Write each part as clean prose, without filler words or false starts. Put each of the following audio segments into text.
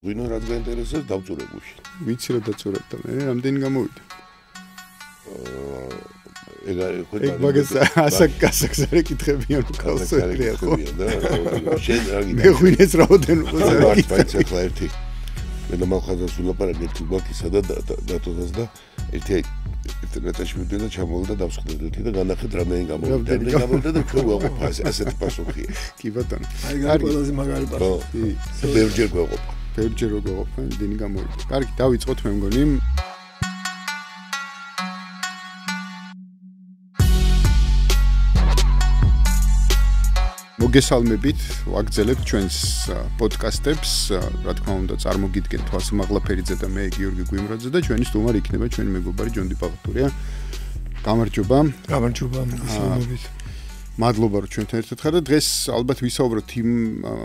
ვინო რაც გაინტერესებს დავწურე გუშინ. ვიცი რა დაწურებ და მე რამდენი გამოვიდა. ეგ მაგას ასაკს არ ეკითხებიან უკავსებია ხო? შენ რა გინდა? მე ღვინეს რაოდენ უყურე. მაინც ახლა ერთი მე ნამახაზას ულაპარაკ ერთი გვაქისა და დათოდას და ერთი ინტერნეტში ვიდეო და ჩამოვიდა და დავსხდეთ ერთი და განახეთ რამდენი გამოვიდა და ჩვენ ვაყოფა ასეთი პასუხია. კი ბატონო. აი გარკვეულზე მაგარი პასუხი. ბევრჯერ გვაყოფა. ბევრჯერ გვაყოფა, იმდენი გამოვიდა. კარგი, დავიწყოთ მე მგონი. მოგესალმებით, ვაგრძელებთ ჩვენს პოდკასტებს, რა თქმა უნდა, წარმოგიდგენთ ვასილ მაღლაფერიძე და მე გიორგი გვიმრაძე და ჩვენი სტუმარი იქნება ჩვენი მეგობარი ჯონდი პავატურია. გამარჯობა. გამარჯობა, მოგესალმებით. მადლობა რომ ჩვენთან ერთად ხართ და დღეს ალბათ ვისაუბროთ იმ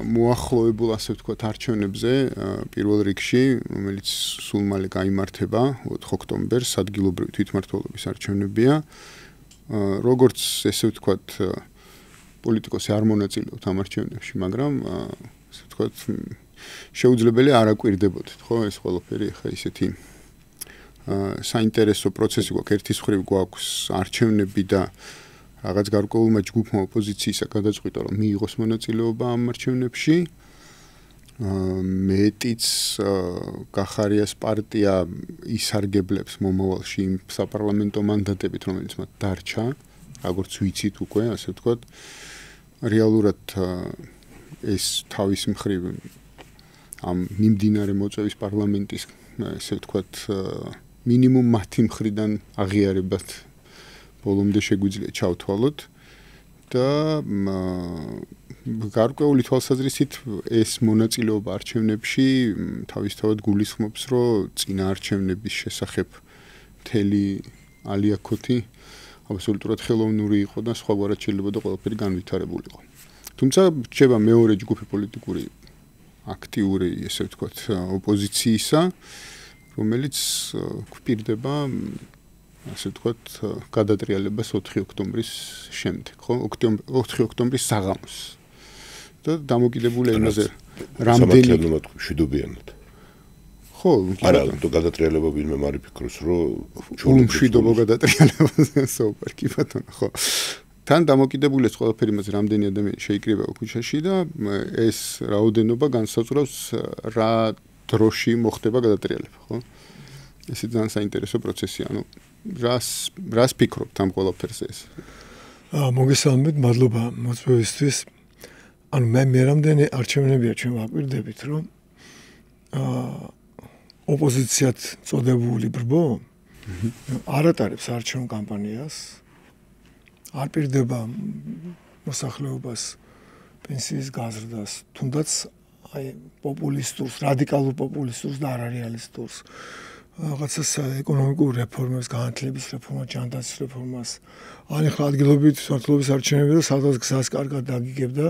მოახლოებულ ასე ვთქვათ არჩევნებზე პირველ რიგში, რომელიც სულ მალე გაიმართება 4 ოქტომბერს ადგილობრივი თვითმმართველობის არჩევნებია. როგორც ესე ვთქვათ პოლიტიკოსი არ მონაწილეობთ ამ არჩევნებში, მაგრამ ასე ვთქვათ შეუძლებელი არ აკვირდებოდეთ, ხო, ეს ყველაფერი ხა ისეთი საინტერესო პროცესი გვაქვს, ერთის მხრივ გვაქვს არჩევნები და რაღაც გარკვეულმა ჯგუფმა ოპოზიციისა გადაწყვიტა რომ მიიღოს მონაწილეობა ამ არჩევნებში. მეტიც გახარიას პარტია ისარგებლებს მომავალში იმ საპარლამენტო მანდატებით, რომელიც მათ დარჩა, როგორც ვიცით უკვე, ასე ვთქვათ. რეალურად ეს თავის მხრივ ამ მიმდინარე მოწვევის პარლამენტის, ასე ვთქვათ, მინიმუმ მათი მხრიდან აღიარებად ბოლომდე შეგვიძლია ჩავთვალოთ და გარკვეული თვალსაზრისით ეს მონაწილეობა არჩევნებში თავისთავად გულისხმობს, რომ წინა არჩევნების შესახებ მთელი ალიაქოთი აბსოლუტურად ხელოვნური იყო და სხვაგვარად შეიძლება და ყველაფერი განვითარებულიყო. თუმცა რჩება მეორე ჯგუფი პოლიტიკური აქტიური, ესე ვთქვათ, ოპოზიციისა, რომელიც გვპირდება ასე ვთქვათ, გადატრიალებას 4 ოქტომბრის შემდეგ, ხო? 4 ოქტომბრის საღამოს. და დამოკიდებულია იმაზე, რამდენი მშვიდობიანად. ხო, არა, თუ გადატრიალება ვინმე არ იფიქროს, რომ მშვიდობა გადატრიალებას საუბარი, კი ბატონო, ხო. თან დამოკიდებულია ეს ყველაფერი იმაზე, რამდენი ადამიანი შეიკრიბება ქუჩაში და ეს რაოდენობა განსაზღვრავს რა დროში მოხდება გადატრიალება, ხო? ეს ძალიან საინტერესო პროცესია, ანუ რას ფიქრობთ ამ ყველაფერზე ეს? მოგესალმებით, მადლობა მოწვევისთვის. ანუ მე რამდენი არჩევნებია ჩვენ ვაკვირდებით, რომ ოპოზიციად წოდებული ბრბო არ ატარებს არჩევნ კამპანიას, არ პირდება მოსახლეობას პენსიის გაზრდას, თუნდაც აი პოპულისტურს, რადიკალურ პოპულისტურს და არარეალისტურს. რაღაცას ეკონომიკურ რეფორმებს, განათლების რეფორმას, ჯანდაცვის რეფორმას. ან ახლა ადგილობრივი თვითმმართველობის არჩევნები და სადღაც გზას კარგად დაგიგებდა,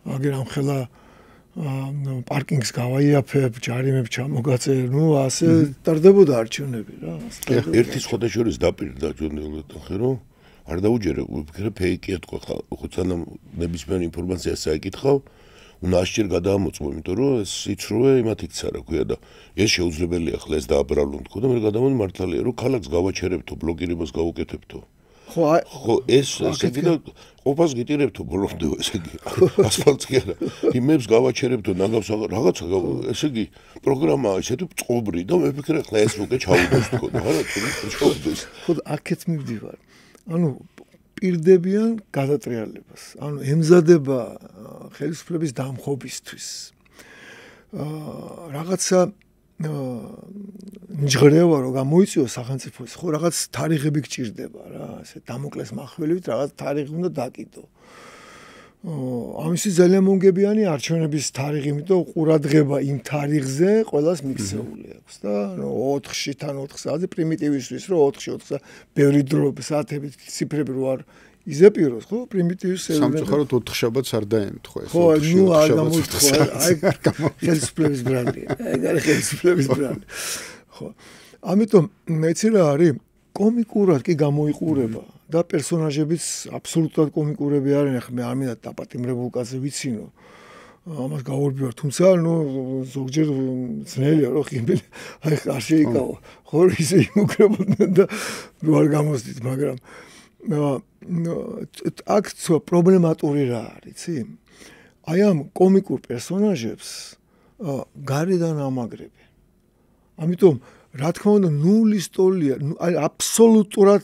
აგერ ამხელა პარკინგს გავაიაფებ, ჯარიმებს ჩამოგაწერ, ასე ტარდებოდა არჩევნები რა. ერთი სხვადასხვა დაპირდა ჯონდელოთახე, რომ არ დაუჯერე, ვფიქრე ფეიკია თქვა, ხო სანამ ნებისმიერ ინფორმაციას საიკითხავ, უნდა ასჯერ გადაამოწმო, იმიტომ რომ ეს იცრუე იმათ იქცა რა ქვია და ეს შეუძლებელია ახლა ეს დააბრალონ თქო და მე გადამოდი მართალია რომ ქალაქს გავაჩერებთო, ბლოკირებას გავუკეთებთო. ხო ეს ესეთი და ყოფას გიტირებთო ბოლომდე ესე იგი ასფალტს კი არა იმებს გავაჩერებთო ნაგავს რაღაცა ესე იგი პროგრამა ესეთი წყობრი და მე ვფიქრე ახლა ეს უკვე ჩაუდოს თქო და არა ჩაუდოს ხო აქეთ მივდივარ ანუ პირდებიან გადატრიალებას ანუ ემზადება ხელისუფლების დამხობისთვის რაღაცა ნიჟღრევა რომ გამოიწვიოს სახელმწიფოს, ხო რაღაც თარიღები გჭირდება რა, ასე დამოკლეს מחველივით რაღაც თარიღი უნდა დაკიდო. ამისი ძალიან მომგებიანი არჩევნების თარიღი, იმიტომ ყურადღება იმ თარიღზე ყველას მიქცეული აქვს და 4-ში თან 4 საათზე პრიმიტივისთვის რომ 4-ში 4 საათი ბევრი დრო საათებით ციფრები რო არ იზეპიროს, ხო, პრიმიტივის სამწუხაროდ 4 შაბათს არ დაემთხვა ეს. ხო, ნუ არ გამოთხვა, აი ხელისუფლების ბრანდი. ეგ არის ხელისუფლების ბრანდი. ხო. ამიტომ მეცი რა არის კომიკურად კი გამოიყურება და პერსონაჟებიც აბსოლუტურად კომიკურები არიან, ხე მე არ მინდა დაპატიმრებულ კაცზე ვიცინო. ამას გავურბივარ, თუმცა ზოგჯერ ძნელია რომ ხიმბილი აი არ შეიკავო. ხო ისე იმუქრებოდნენ და არ გამოსდით, მაგრამ აქ პრობლემატური რა არის, იცი? აი ამ კომიკურ პერსონაჟებს გარედან ამაგრებენ. ამიტომ რა თქმა უნდა ნულის ტოლია, აი აბსოლუტურად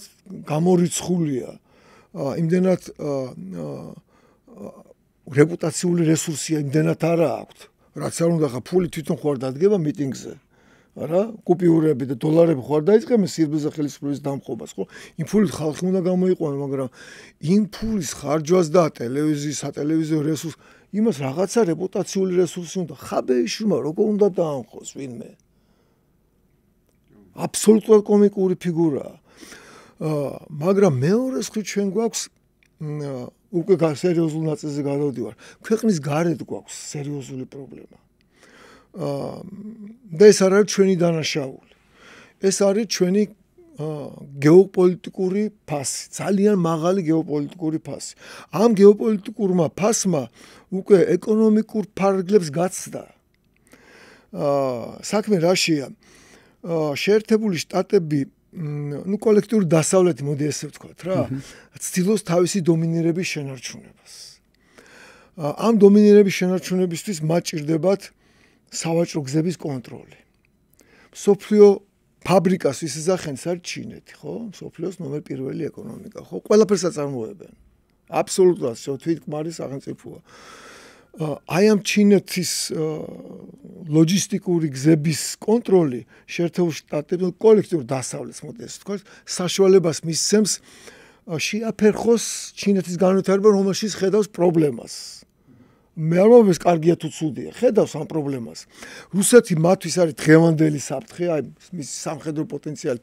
გამორიცხულია. იმდენად რეპუტაციული რესურსია იმდენად არა აქვს. რაც არ უნდა ხა ფული თვითონ ხوار დადგება მიტინგზე. არა, კუპიურები და დოლარები ხوار დაიწყებენ სირბილზე ხელისუფლების დამხობას, ხო? იმ ფულით ხალხი უნდა გამოიყვანო, მაგრამ იმ ფულის ხარჯვას და ტელევიზიის, სატელევიზიო რესურს, იმას რაღაცა რეპუტაციული რესურსი უნდა. ხაბეიშვილმა როგორ უნდა დაამხოს ვინმე? აბსოლუტურად კომიკური ფიგურაა. მაგრამ მეორე მხრივ ჩვენ გვაქვს უკვე სერიოზულ ნაწილზე გადავდივარ. ქვეყნის გარეთ გვაქვს სერიოზული პრობლემა. და ეს არ არის ჩვენი დანაშაული. ეს არის ჩვენი გეოპოლიტიკური ფასი, ძალიან მაღალი გეოპოლიტიკური ფასი. ამ გეოპოლიტიკურმა ფასმა უკვე ეკონომიკურ ფარგლებს გაცდა. საქმე რაშია? შეერთებული შტატები კოლექტიური დასავლეთი, მოდი ესე ვთქვათ რა, ცდილობს თავისი დომინირების შენარჩუნებას. ამ დომინირების შენარჩუნებისთვის მათ ჭირდებათ სავაჭრო გზების კონტროლი. მსოფლიო ფაბრიკას ისიზახენს არის ჩინეთი, ხო? მსოფლიოს ნომერ პირველი ეკონომიკა, ხო? ყველაფერს აწარმოებენ. აბსოლუტურად თვითკმარი სახელმწიფოა. აი ამ ჩინეთის ლოჯისტიკური გზების კონტროლი შეერთებულ შტატებში კოლექტიურ დასავლეთს მოდი ესე ვთქვათ, საშუალებას მისცემს შეაფერხოს ჩინეთის განვითარება, რომელშიც ხედავს პრობლემას. მე არ მომწონს კარგია თუ ცუდია, ხედავს ამ პრობლემას. რუსეთი მათთვის არის დღევანდელი საფრთხე, აი მის სამხედრო პოტენციალი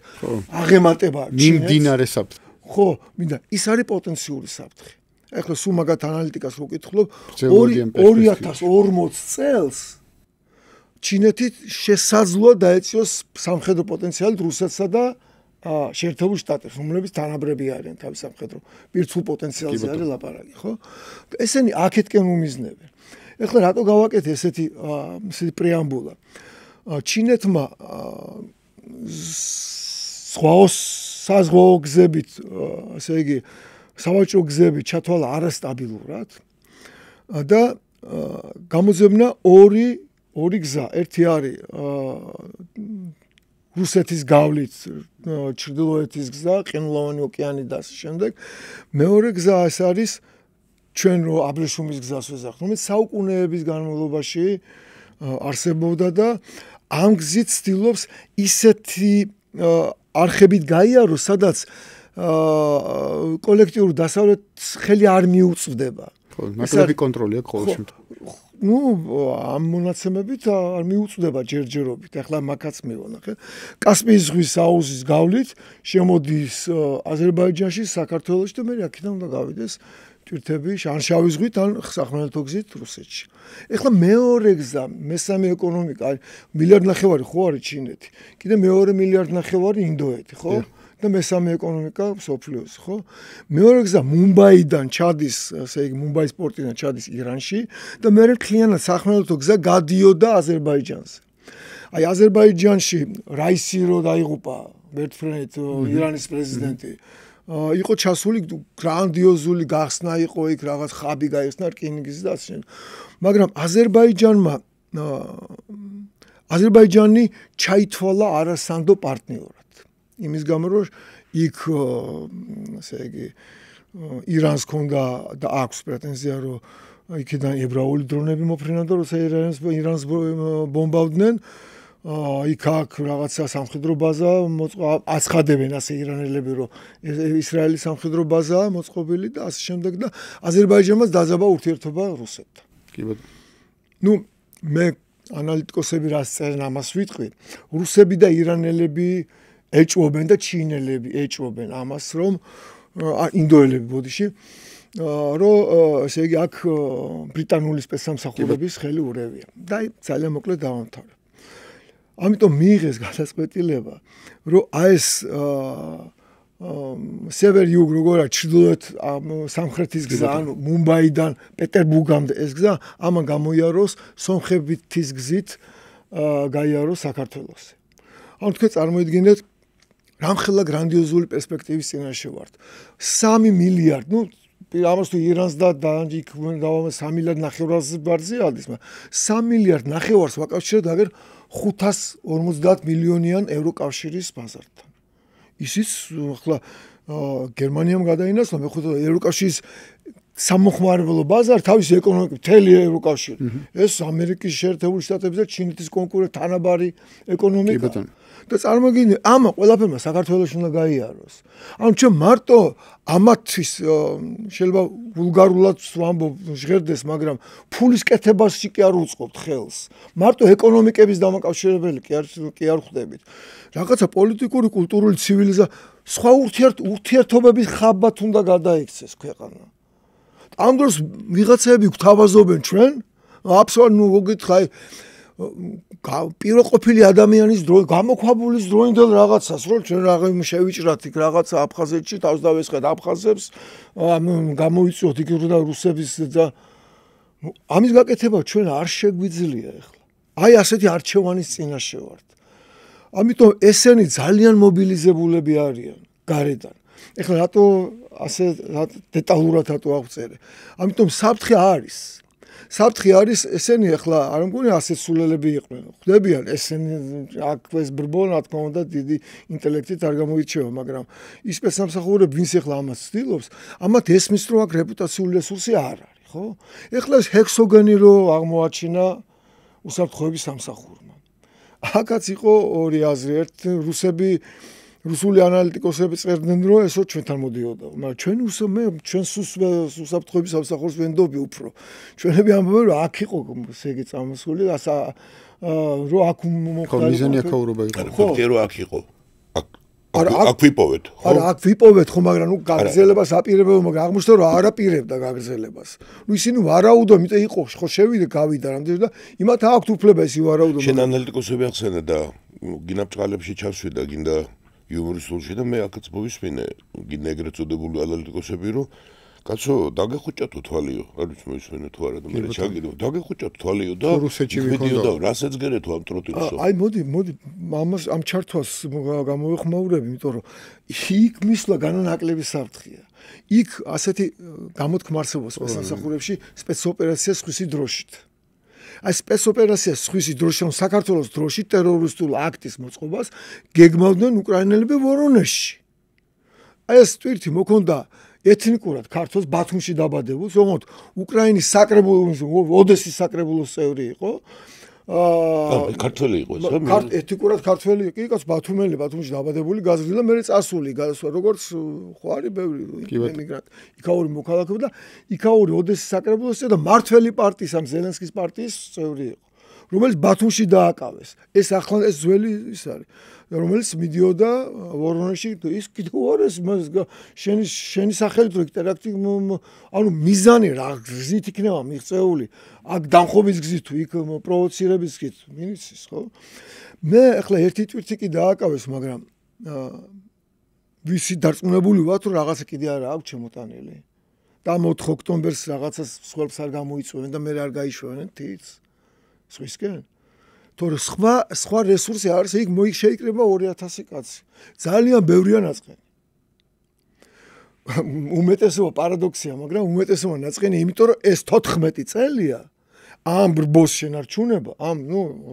აღემატება ჩინეთს. მიმდინარე საფრთხე. ხო, მინდა, ის არის პოტენციური საფრთხე. ეხლა სულ მაგათ ანალიტიკას რო ვკითხულობ, 2040 წელს ჩინეთი შესაძლოა დაეციოს სამხედრო პოტენციალით რუსეთსა და შეერთებულ შტატებს, რომლებიც თანაბრები არიან თავის სამხედრო პირცულ პოტენციალზე არის ლაპარაკი, ხო? ესენი აქეთკენ უმიზნებენ. ეხლა რატო გავაკეთე ესეთი პრეამბულა? ჩინეთმა საზღვაო გზებით, ასე იგი სავაჭრო გზები ჩათვალა არასტაბილურად და გამოძებნა ორი გზა. ერთი არის რუსეთის გავლით ჩრდილოეთის გზა, ყინულოვანი ოკეანე და ასე შემდეგ. მეორე გზა ეს არის ჩვენ რო აბრეშუმის გზას ვეძახთ, რომელიც საუკუნეების განმავლობაში არსებობდა და ამ გზით ცდილობს ისეთი არხებით გაიაროს, სადაც კოლექტიური დასავლეთს ხელი არ მიუწვდება. ხო, ნაკლები კონტროლი აქვს ყოველ შემთხვევაში. ამ მონაცემებით არ მიუწვდება ჯერჯერობით. ახლა მაგაც მივონახე. კასპიის ზღვის აუზის გავლით შემოდის აზერბაიჯანში, საქართველოში და მე აქედან უნდა გავიდეს ტვირთები ან შავი ზღვით, ან სახმელეთო გზით რუსეთში. ეხლა მეორე გზა, მესამე ეკონომიკა, 1.5 მილიარდი ხო არის ჩინეთი. კიდე მეორე 1.5 მილიარდი ინდოეთი, ხო? და მესამე ეკონომიკა მსოფლიოს, ხო? მეორე გზა მუმბაიდან ჩადის, ასე იგი მუმბაის პორტიდან ჩადის ირანში და მეორე მთლიანად სახმელეთო გზა გადიოდა აზერბაიჯანზე. აი აზერბაიჯანში რაისი რო დაიღუპა ერთფრენით ირანის პრეზიდენტი, იყო ჩასული გრანდიოზული გახსნა იყო იქ რაღაც ხაბი გაიხსნა რკინიგზის და ასე შემდეგ. მაგრამ აზერბაიჯანი ჩაითვალა არასანდო პარტნიორად. იმის გამო რომ იქ ასე იგი ირანს ქონდა და აქვს პრეტენზია რომ იქიდან ებრაული დრონები მოფრინან და როცა ირანს ბომბავდნენ იქ აქ რაღაცა სამხედრო ბაზა აცხადებენ ასე ირანელები რომ ისრაელის სამხედრო ბაზა მოწყობილი და ასე შემდეგ და აზერბაიჯანმაც დაძაბა ურთიერთობა რუსეთთან. კი ბატონო. ნუ მე ანალიტიკოსები რას წერენ ამას ვიტყვი. რუსები და ირანელები ეჭვობენ და ჩინელები ეჭვობენ ამას რომ ინდოელები ბოდიში რომ ესე იგი აქ ბრიტანული სპეცსამსახურების ხელი ურევია. და ძალიან მოკლედ დავამთავრებ. ამიტომ მიიღეს გადაწყვეტილება რომ ეს სევერ-იუგ როგორ არის ჩრდილოეთ სამხრეთის გზა, ანუ მუმბაიდან პეტერბურგამდე ეს გზა, ამან გამოიაროს სომხეთის გზით გაიაროს საქართველოსი. ანუ თქვენ წარმოიდგინეთ რამხელა გრანდიოზული პერსპექტივის წინაშე ვართ. 3 მილიარდი, ამას თუ ირანს და იქ დავამატე 3 მილიარდ ნახევარზე ბარზიალდის, მაგრამ 3 მილიარდ ნახევარს ვაკავშირებთ აგერ 550 მილიონიან ევროკავშირის ბაზართან. ისიც ახლა გერმანიამ გადაინაცვლა მეხუთე ევროკავშირის სამოხმარებლო ბაზარი თავისი ეკონომიკით მთელი ევროკავშირი. ეს ამერიკის შეერთებული შტატების და ჩინეთის კონკურენტ თანაბარი ეკონომიკა. და წარმოგიდგენთ, ამა ყველაფერმა საქართველოს უნდა გაიაროს. ანუ ჩვენ მარტო ამათვის შეიძლება ვულგარულად ვამბობ ჟღერდეს, მაგრამ ფულის კეთებაში კი არ უწყობთ ხელს. მარტო ეკონომიკების დამაკავშირებელი კი არ ხვდებით. რაღაცა პოლიტიკური, კულტურული, ცივილიზაცია, სხვა ურთიერთობების ხაბათ უნდა გადაიქცეს ქვეყანა. ამ დროს ვიღაცები გვთავაზობენ ჩვენ, აბსოლუტურად მოგითხაი პიროყოფილი ადამიანის დრო გამოქვაბულის დროინდელ რაღაცას, რომ ჩვენ რაღაც შევიჭრათ იქ რაღაცა აფხაზეთში, თავს დავესხეთ აფხაზებს, გამოიწვიოთ იქ და რუსების და ამის გაკეთება ჩვენ არ შეგვიძლია ახლა. აი ასეთი არჩევანის წინაშე ვართ. ამიტომ ესენი ძალიან მობილიზებულები არიან გარედან. ეხლა რატო ასე დეტალურად რატო აღწერე? ამიტომ საფრთხე არის. საფრთხე არის ესენი ახლა არ მგონი ასე სულელები იყვნენ. ხვდებიან ესენი აქ ეს ბრბო რა თქმა უნდა დიდი ინტელექტით არ გამოირჩევა, მაგრამ ის სპეცსამსახურები ვინც ახლა ამას ცდილობს, ამათ ესმის რომ აქ რეპუტაციული რესურსი არ არის, ხო? ეხლა ეს ჰექსოგენი რო აღმოაჩინა უსაფრთხოების სამსახურმა. აქაც იყო ორი აზრი, ერთ რუსული ანალიტიკოსები წერდნენ რომ ესო ჩვენთან მოდიოდა, მაგრამ ჩვენ უსაფრთხოების სამსახურს ვენდობი უფრო. ჩვენები ამბობენ რომ აქ იყო ესე იგი წამოსული, რომ აქ მოხდა მიზანი აკაურობა იყო. ხო, რომ აქ იყო. აქ ვიპოვეთ, ხო? არა, აქ ვიპოვეთ, ხო, მაგრამ გაგრძელებას აპირებდა, მაგრამ აღმოჩნდა რომ არ აპირებდა გაგრძელებას. ისინი ვარაუდო, იმიტომ იყო ხო შევიდა, გავიდა რამდენი და იმათ აქვთ უფლება ისი ვარაუდო. შენ ანალიტიკოსები ახსენა და გინდა ბჭყალებში ჩავშვიდა, გინდა იუმორისტულში და მე აქაც მოვისმინე, გინდა ეგრეთ წოდებული ანალიტიკოსები, რომ კაცო, დაგეხუჭათო თვალიო, არ ვიცი მოვისმენე თუ არა და მე ჩაგიდო, დაგეხუჭათო თვალიო და ვიდეო რასაც გერეთო ამ ტროტილსო. აი მოდი, ამას ამ ჩართვას გამოვეხმაურები, იმიტომ რომ იქ მისვლა განანაკლების საფრთხეა. იქ ასეთი გამოთქმა არსებობს სპეცსამსახურებში სპეცოპერაცია სხვისი დროშით. აი სპეცოპერაცია სხვისი დროშით, საქართველოს დროშით ტერორისტულ აქტის მოწყობას გეგმავდნენ უკრაინელები ვორონეჟში. აი ეს ტვირთი მოქონდა ეთნიკურად ქართლს ბათუმში დაბადებულს, რომელთ უკრაინის საკრებულოს, ოდესის საკრებულოს წევრი იყო. ქართველი იყო ეს, ეთნიკურად ქართველი კი, კაც ბათუმელი, ბათუმში დაბადებული, გაზრდილი და მე წასული, როგორც ხო არის ბევრი ემიგრანტი. იქაური მოქალაქე და იქაური ოდესის საკრებულოს და მართველი პარტიის, ამ ზელენსკის პარტიის წევრი იყო, რომელიც ბათუმში დააკავეს. ეს ახლა ეს ძველი ის არის. რომელიც მიდიოდა ვორონეჟში, ის კიდევ არის შენი სახელით რო ტერაქტი, ანუ მიზანი რა გზით იქნება მიღწეული, აქ დამხობის გზით თუ იქ პროვოცირების გზით, მინიცის, ხო? მე ახლა ერთი ტვირთი კი დააკავეს, მაგრამ ვისი დარწმუნებული ვართ, რომ რაღაცა კიდე არა აქვს შემოტანილი. და 4 ოქტომბერს რაღაცას სხვებს არ გამოიწვევენ და მე არ გაიშვევენ თიც. სხვისკენ? თორე სხვა რესურსი არის, იქ შეიკრება 2000 კაცი. ძალიან ბევრია ნაწყენი. უმეტესობა პარადოქსია, მაგრამ უმეტესობა ნაწყენი, იმიტომ რომ ეს 14 წელია ამ ბრბოს შენარჩუნება,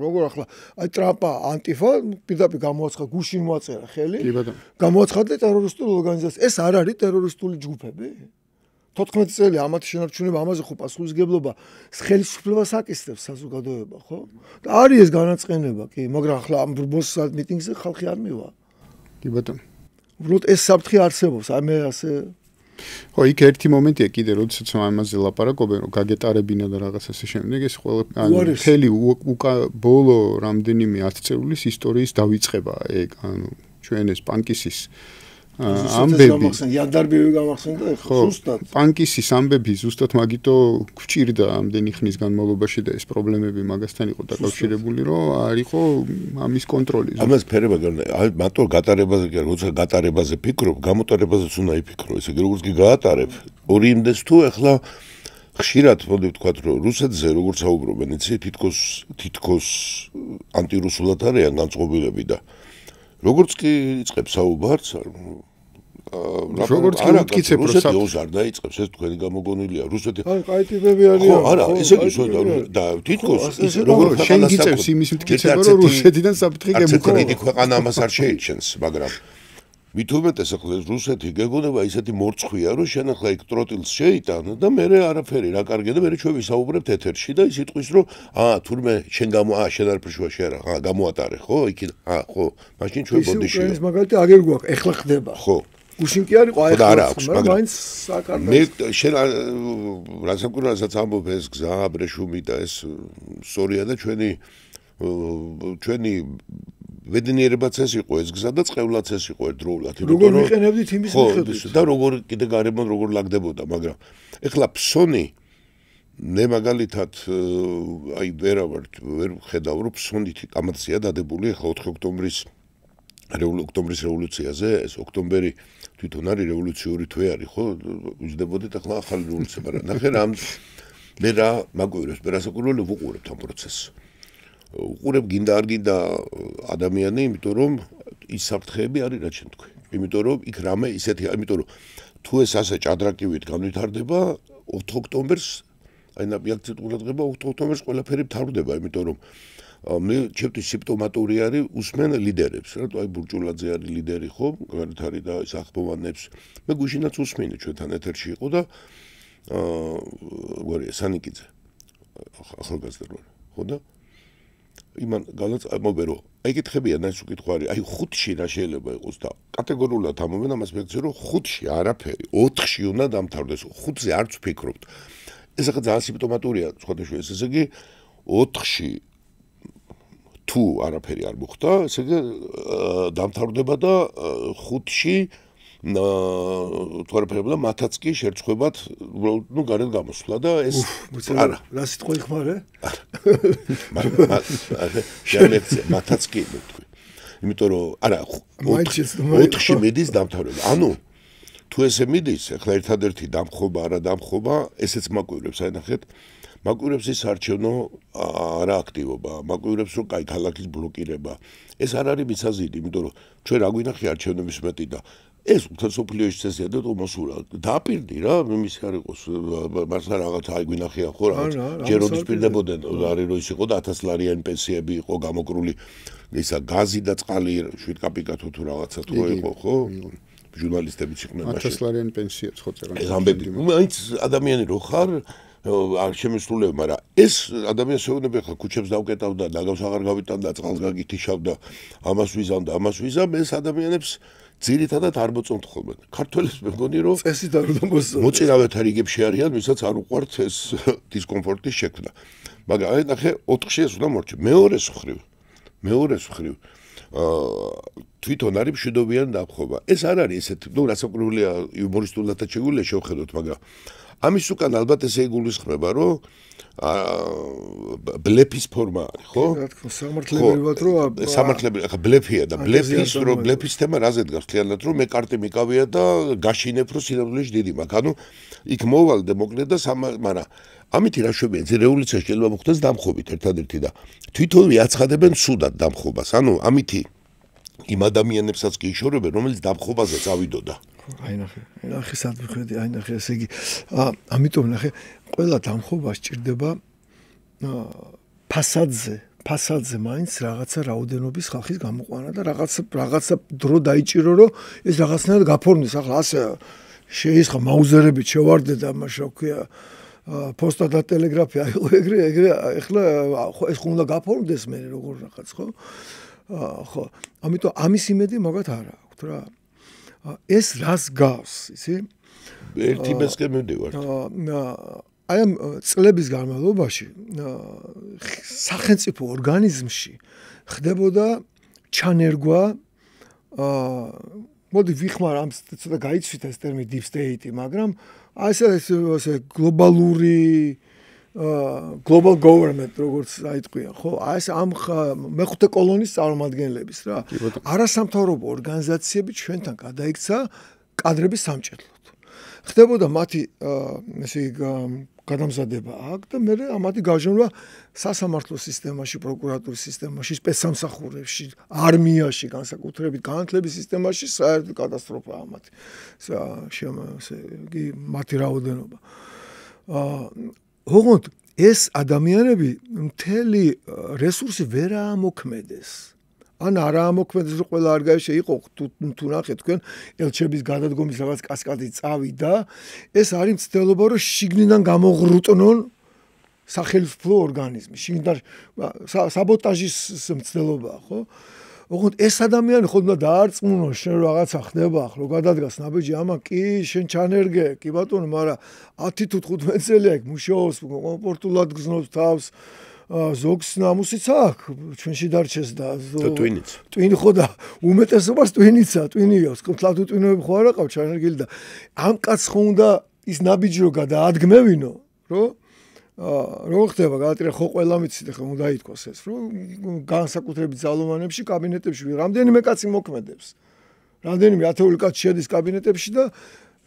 როგორ ახლა აი ტრამპა ანტიფა პირდაპირ გამოაცხადა, გუშინ მოაწერა ხელი. გამოაცხადა ტერორისტულ ორგანიზაციას. ეს არ არის ტერორისტული ჯგუფები? 14 წელი ამათ შენარჩუნება, ამაზე ხო პასუხისგებლობა ხელისუფლებას აკისრებს საზოგადოება, ხო? და არის ეს განაწყენება, კი, მაგრამ ახლა ამ ბრბოს მიტინგზე ხალხი არ მივა. კი ბატონო. უბრალოდ ეს საფრთხე არსებობს, აი მე ასე ხო, იქ ერთი მომენტია კიდე, როდესაც ამაზე ლაპარაკობენ, რომ გაგეტარებინა და რაღაც ასე შემდეგ, ეს ყველა მთელი ბოლო რამდენიმე 10 წელის ისტორიის დავიწყება, ეგ, ჩვენ ეს პანკისის ამბები იანდარბევი გამახსენდა ზუსტად პანკისის ამბები ზუსტად მაგიტო გვჭირდა ამდენი ხნის განმავლობაში და ეს პრობლემები მაგასთან იყო დაკავშირებული რომ არ იყო ამის კონტროლი ამას ფერება მარტო გატარებაზე კი როცა გატარებაზე ფიქრობ გამოტარებაზეც უნდა იფიქრო ესე იგი როგორც კი გაატარებ ორი იმდეს თუ ეხლა ხშირად მოდი ვთქვათ რომ რუსეთზე როგორც საუბრობენ იცი თითქოს ანტირუსულად არიან განწყობილები და როგორც კი იწყებს საუბარს როგორც კი უთქიცებ რომ რუსეთი არ დაიწყებს ეს თქვენი გამოგონილია რუსეთი აი კაი ტიპები არიან ხო არა ესე იგი და თითქოს როგორც შენ გიწევს იმის მტკიცება რომ რუსეთიდან საფრთხე გემუქრება დიდი ქვეყანა ამას არ შეიჩენს მაგრამ მით უმეტეს ახლა რუსეთი გეგონება ისეთი მორცხვია რომ შენ ახლა იქ ტროტილს შეიტან და მე არაფერი რა კარგია და მე ჩვენ ვისაუბრებთ ეთერში და ის იტყვის რომ თურმე შენ შენ არ პრიშუაში არა გამოატარე ხო იქ ხო მაშინ ჩვენ ბოდიში ის მაგალითი აგერ გვაქვს ეხლა ხდება ხო გუშინ კი არისო აი ახლა მაგრამ მაინც საკარდა მე შენ რასაც ამბობ ეს გზა ბრეშუმი და ეს სწორია და ჩვენი ვედნიერებაც ეს იყო ეს გზა და წყევლაც ეს იყო ერთდროულად როგორ ვიყენებდით იმის მიხედვით და როგორ კიდე გარემონ როგორ ლაგდებოდა მაგრამ ეხლა ფსონი მე მაგალითად აი ვერ ხედავ რომ ფსონით კამაცია დადებული ეხლა 4 ოქტომბრის რევოლუციაზე ეს ოქტომბერი თვითონ არის რევოლუციური თვე არის ხო ვიждებოდით ახლა ახალი რევოლუცია მაგრამ ნახე რა მე რა მაგვირებს მე რასაკვირველია ვუყურებთ ამ პროცესს უყურებ გინდა არ გინდა ადამიანი იმიტომ რომ ის საფრთხეები არის რა ჩვენ თქვი იმიტომ რომ იქ რამე ისეთი იმიტომ რომ თუ ეს ასე ჭადრაკივით განვითარდება 4 ოქტომბერს აი ნაბიაკცეთ ყურადღება 4 ოქტომბერს ყველაფერი მთავრდება იმიტომ რომ მე ჩემთვის სიმპტომატური არის usmen ლიდერებს რა აი ბურჭულაძე არის ლიდერი ხო გარეთ არის და ის ახბოვანებს მე გუშინაც usmeni ჩვენთან ეთერში იყო და გორია სანიკიძე ახალგაზრდა ხო და იმან მოგერო აი კითხებიან ეს უკითხვა არის აი 5-ში რა შეიძლება იყოს და კატეგორიულად ამობენ ამას მეკითხე რომ 5-ში არაფერი 4-ში უნდა დამთავრდეს 5-ზე არც ვფიქრობთ ეს ახლა ძალიან სიმპტომატურია სხვადასხვა ესე იგი 4-ში თუ არაფერი არ მოხდა ესე იგი დამთავრდება და 5-ში თუ არაფერი და მათაც კი შერცხვებად ნუ გარეთ გამოსვლა და ეს არა რა სიტყვა იხმარე მათაც კი თქვი იმიტომ რომ არა 4-ში მიდის დამთავრება ანუ თუ ესე მიდის ახლა ერთადერთი დამხობა არა დამხობა ესეც მაკვირებს აი ნახეთ მაკვირებს ის არჩევნო არა აქტივობა მაკვირებს რომ კაი ქალაქის ბლოკირება ეს არ არის მისაზიდი იმიტომ რომ ჩვენ რა გვინახი არჩევნების მეტი და ეს უთასოფლიოში წესია და მოსურა დაპირდი რა იმის არ იყოს მას რაღაც აი გვინახია ხო რა ჯერ როდის პირდებოდნენ არის რომ ის იყო და 1000 ლარიანი პენსიები იყო გამოკრული ისა გაზი და წყალი 7 კაპიკათო თუ რაღაცა თუ იყო ხო ჟურნალისტებიც იყვნენ მაშინ 1000 ლარიანი პენსიებს ხო წერან ეს ამბები მაინც ადამიანი რო ხარ არ შემისრულებ მაგრამ ეს ადამიანს შეუძლია ხა ქუჩებს დავკეტავდა ნაგავს აღარ გავიტანდა წყალს გაგითიშავდა ამას ვიზამ ეს ადამიანებს ძირითადად არ მოწონთ ხოლმე ქართველებს მეგონი რომ წესით არ უნდა მოსწონდეს მოწინავეთა რიგებში არიან ვისაც არ უყვართ ეს დისკომფორტის შექმნა მაგრამ აი ნახე 4-ში ეს უნდა მორჩა მეორე მხრივ თვითონ არის მშვიდობიანი დამხობა ეს არ არის ესეთ ნუ რასაკვირველია იუმორისტულადაც შეგვიძლია შევხედოთ მაგრამ ამის უკან ალბათ ესე იგულისხმება რომ ბლეფის ფორმა არის ხო? სამართლებრივად რომ სამართლებრივად ახლა ბლეფია და ბლეფის თემა რაზე დგას მთლიანად რომ მე კარტი მიკავია და გაშინებ რომ სინამდვილეში დიდი მაქვს ანუ იქ მოვალდე მოკლედ და მაგრამ ამითი რა შვებია ზე რევოლუცია შეიძლება მოხდეს დამხობით ერთადერთი და თვითონ იაცხადებენ სუდად დამხობას ანუ ამითი იმ ადამიანებსაც კი იშორებენ რომელიც დამხობაზე წავიდოდა აი ნახე სად ვიხედი აი ნახე ესე იგი ამიტომ ნახე ყველა დამხობა სჭირდება ფასადზე მაინც რაღაცა რაოდენობის ხალხის გამოყვანა და რაღაცა დრო დაიჭირო რომ ეს რაღაცნაირად გაფორმდეს ახლა ასე შეისხა მაუზერებით შევარდე და მაშინ ქვია პოსტა და ტელეგრაფია ეგრე ახლა ეს ხომ უნდა გაფორმდეს მე როგორ რაღაც ხო ხო ამიტომ ამის იმედი მაგათ არა აქვს რა ეს რას გავს იცი ერთი მესკე მივდივართ აი ამ წლების განმავლობაში სახელმწიფო ორგანიზმში ხდებოდა ჩანერგვა მოდი ვიხმარ ამ ცოტა გაიცვით ეს ტერმინი deep state, მაგრამ ასე გლობალური global government როგორც აიტყვია, ხო? ეს ამ მეხუთე კოლონის წარმომადგენლების რა. არასამთავრობო ორგანიზაციები ჩვენთან გადაიქცა კადრების სამჭედლოდ. ხდებოდა მათი ესე გადამზადება აქ და მე ამათი გაჟონვა სასამართლო სისტემაში, პროკურატურის სისტემაში, სპეცსამსახურებში, არმიაში, განსაკუთრებით განათლების სისტემაში საერთოდ კატასტროფაა მათი. მათი რაოდენობა. ოღონდ ეს ადამიანები მთელი რესურსი ვერ ამოქმედეს. ან არა ამოქმედეს, რომ ყველა არ გაიშე იყო თუ ნახეთ თქვენ ელჩების გადადგომის რაღაც კასკადი წავიდა, ეს არის მცდელობა, რომ შიგნიდან გამოღრუტნონ სახელმწიფო ორგანიზმი. შიგნიდან საბოტაჟის მცდელობაა, ხო? ოღონდ ეს ადამიანი ხომ უნდა დაარწმუნოს შენ რაღაცა ხდება, ხო, გადადგას ნაბიჯი, ამან კი შენ ჩანერგე, კი ბატონო, მაგრამ 10 თუ 15 წელი აქ მუშაობს, კომფორტულად გზნობს თავს. ზოგს ნამუსიც აქვს, ჩვენში დარჩეს და ტვინიც. ტვინი ხო და უმეტესობას ტვინიცა, ტვინიოს, თლად უტვინოები ხო არ აყავ ჩანერგილი და ამ კაცს ხო უნდა ის ნაბიჯი რო გადაადგმევინო, რომ რო ხდება გაატრია ხო ყველა მიცით ხო უნდა ითქვას ეს, რომ განსაკუთრებით ძალოვანებში კაბინეტებში რამდენიმე კაცი მოქმედებს. რამდენიმე ათეული კაცი შედის კაბინეტებში და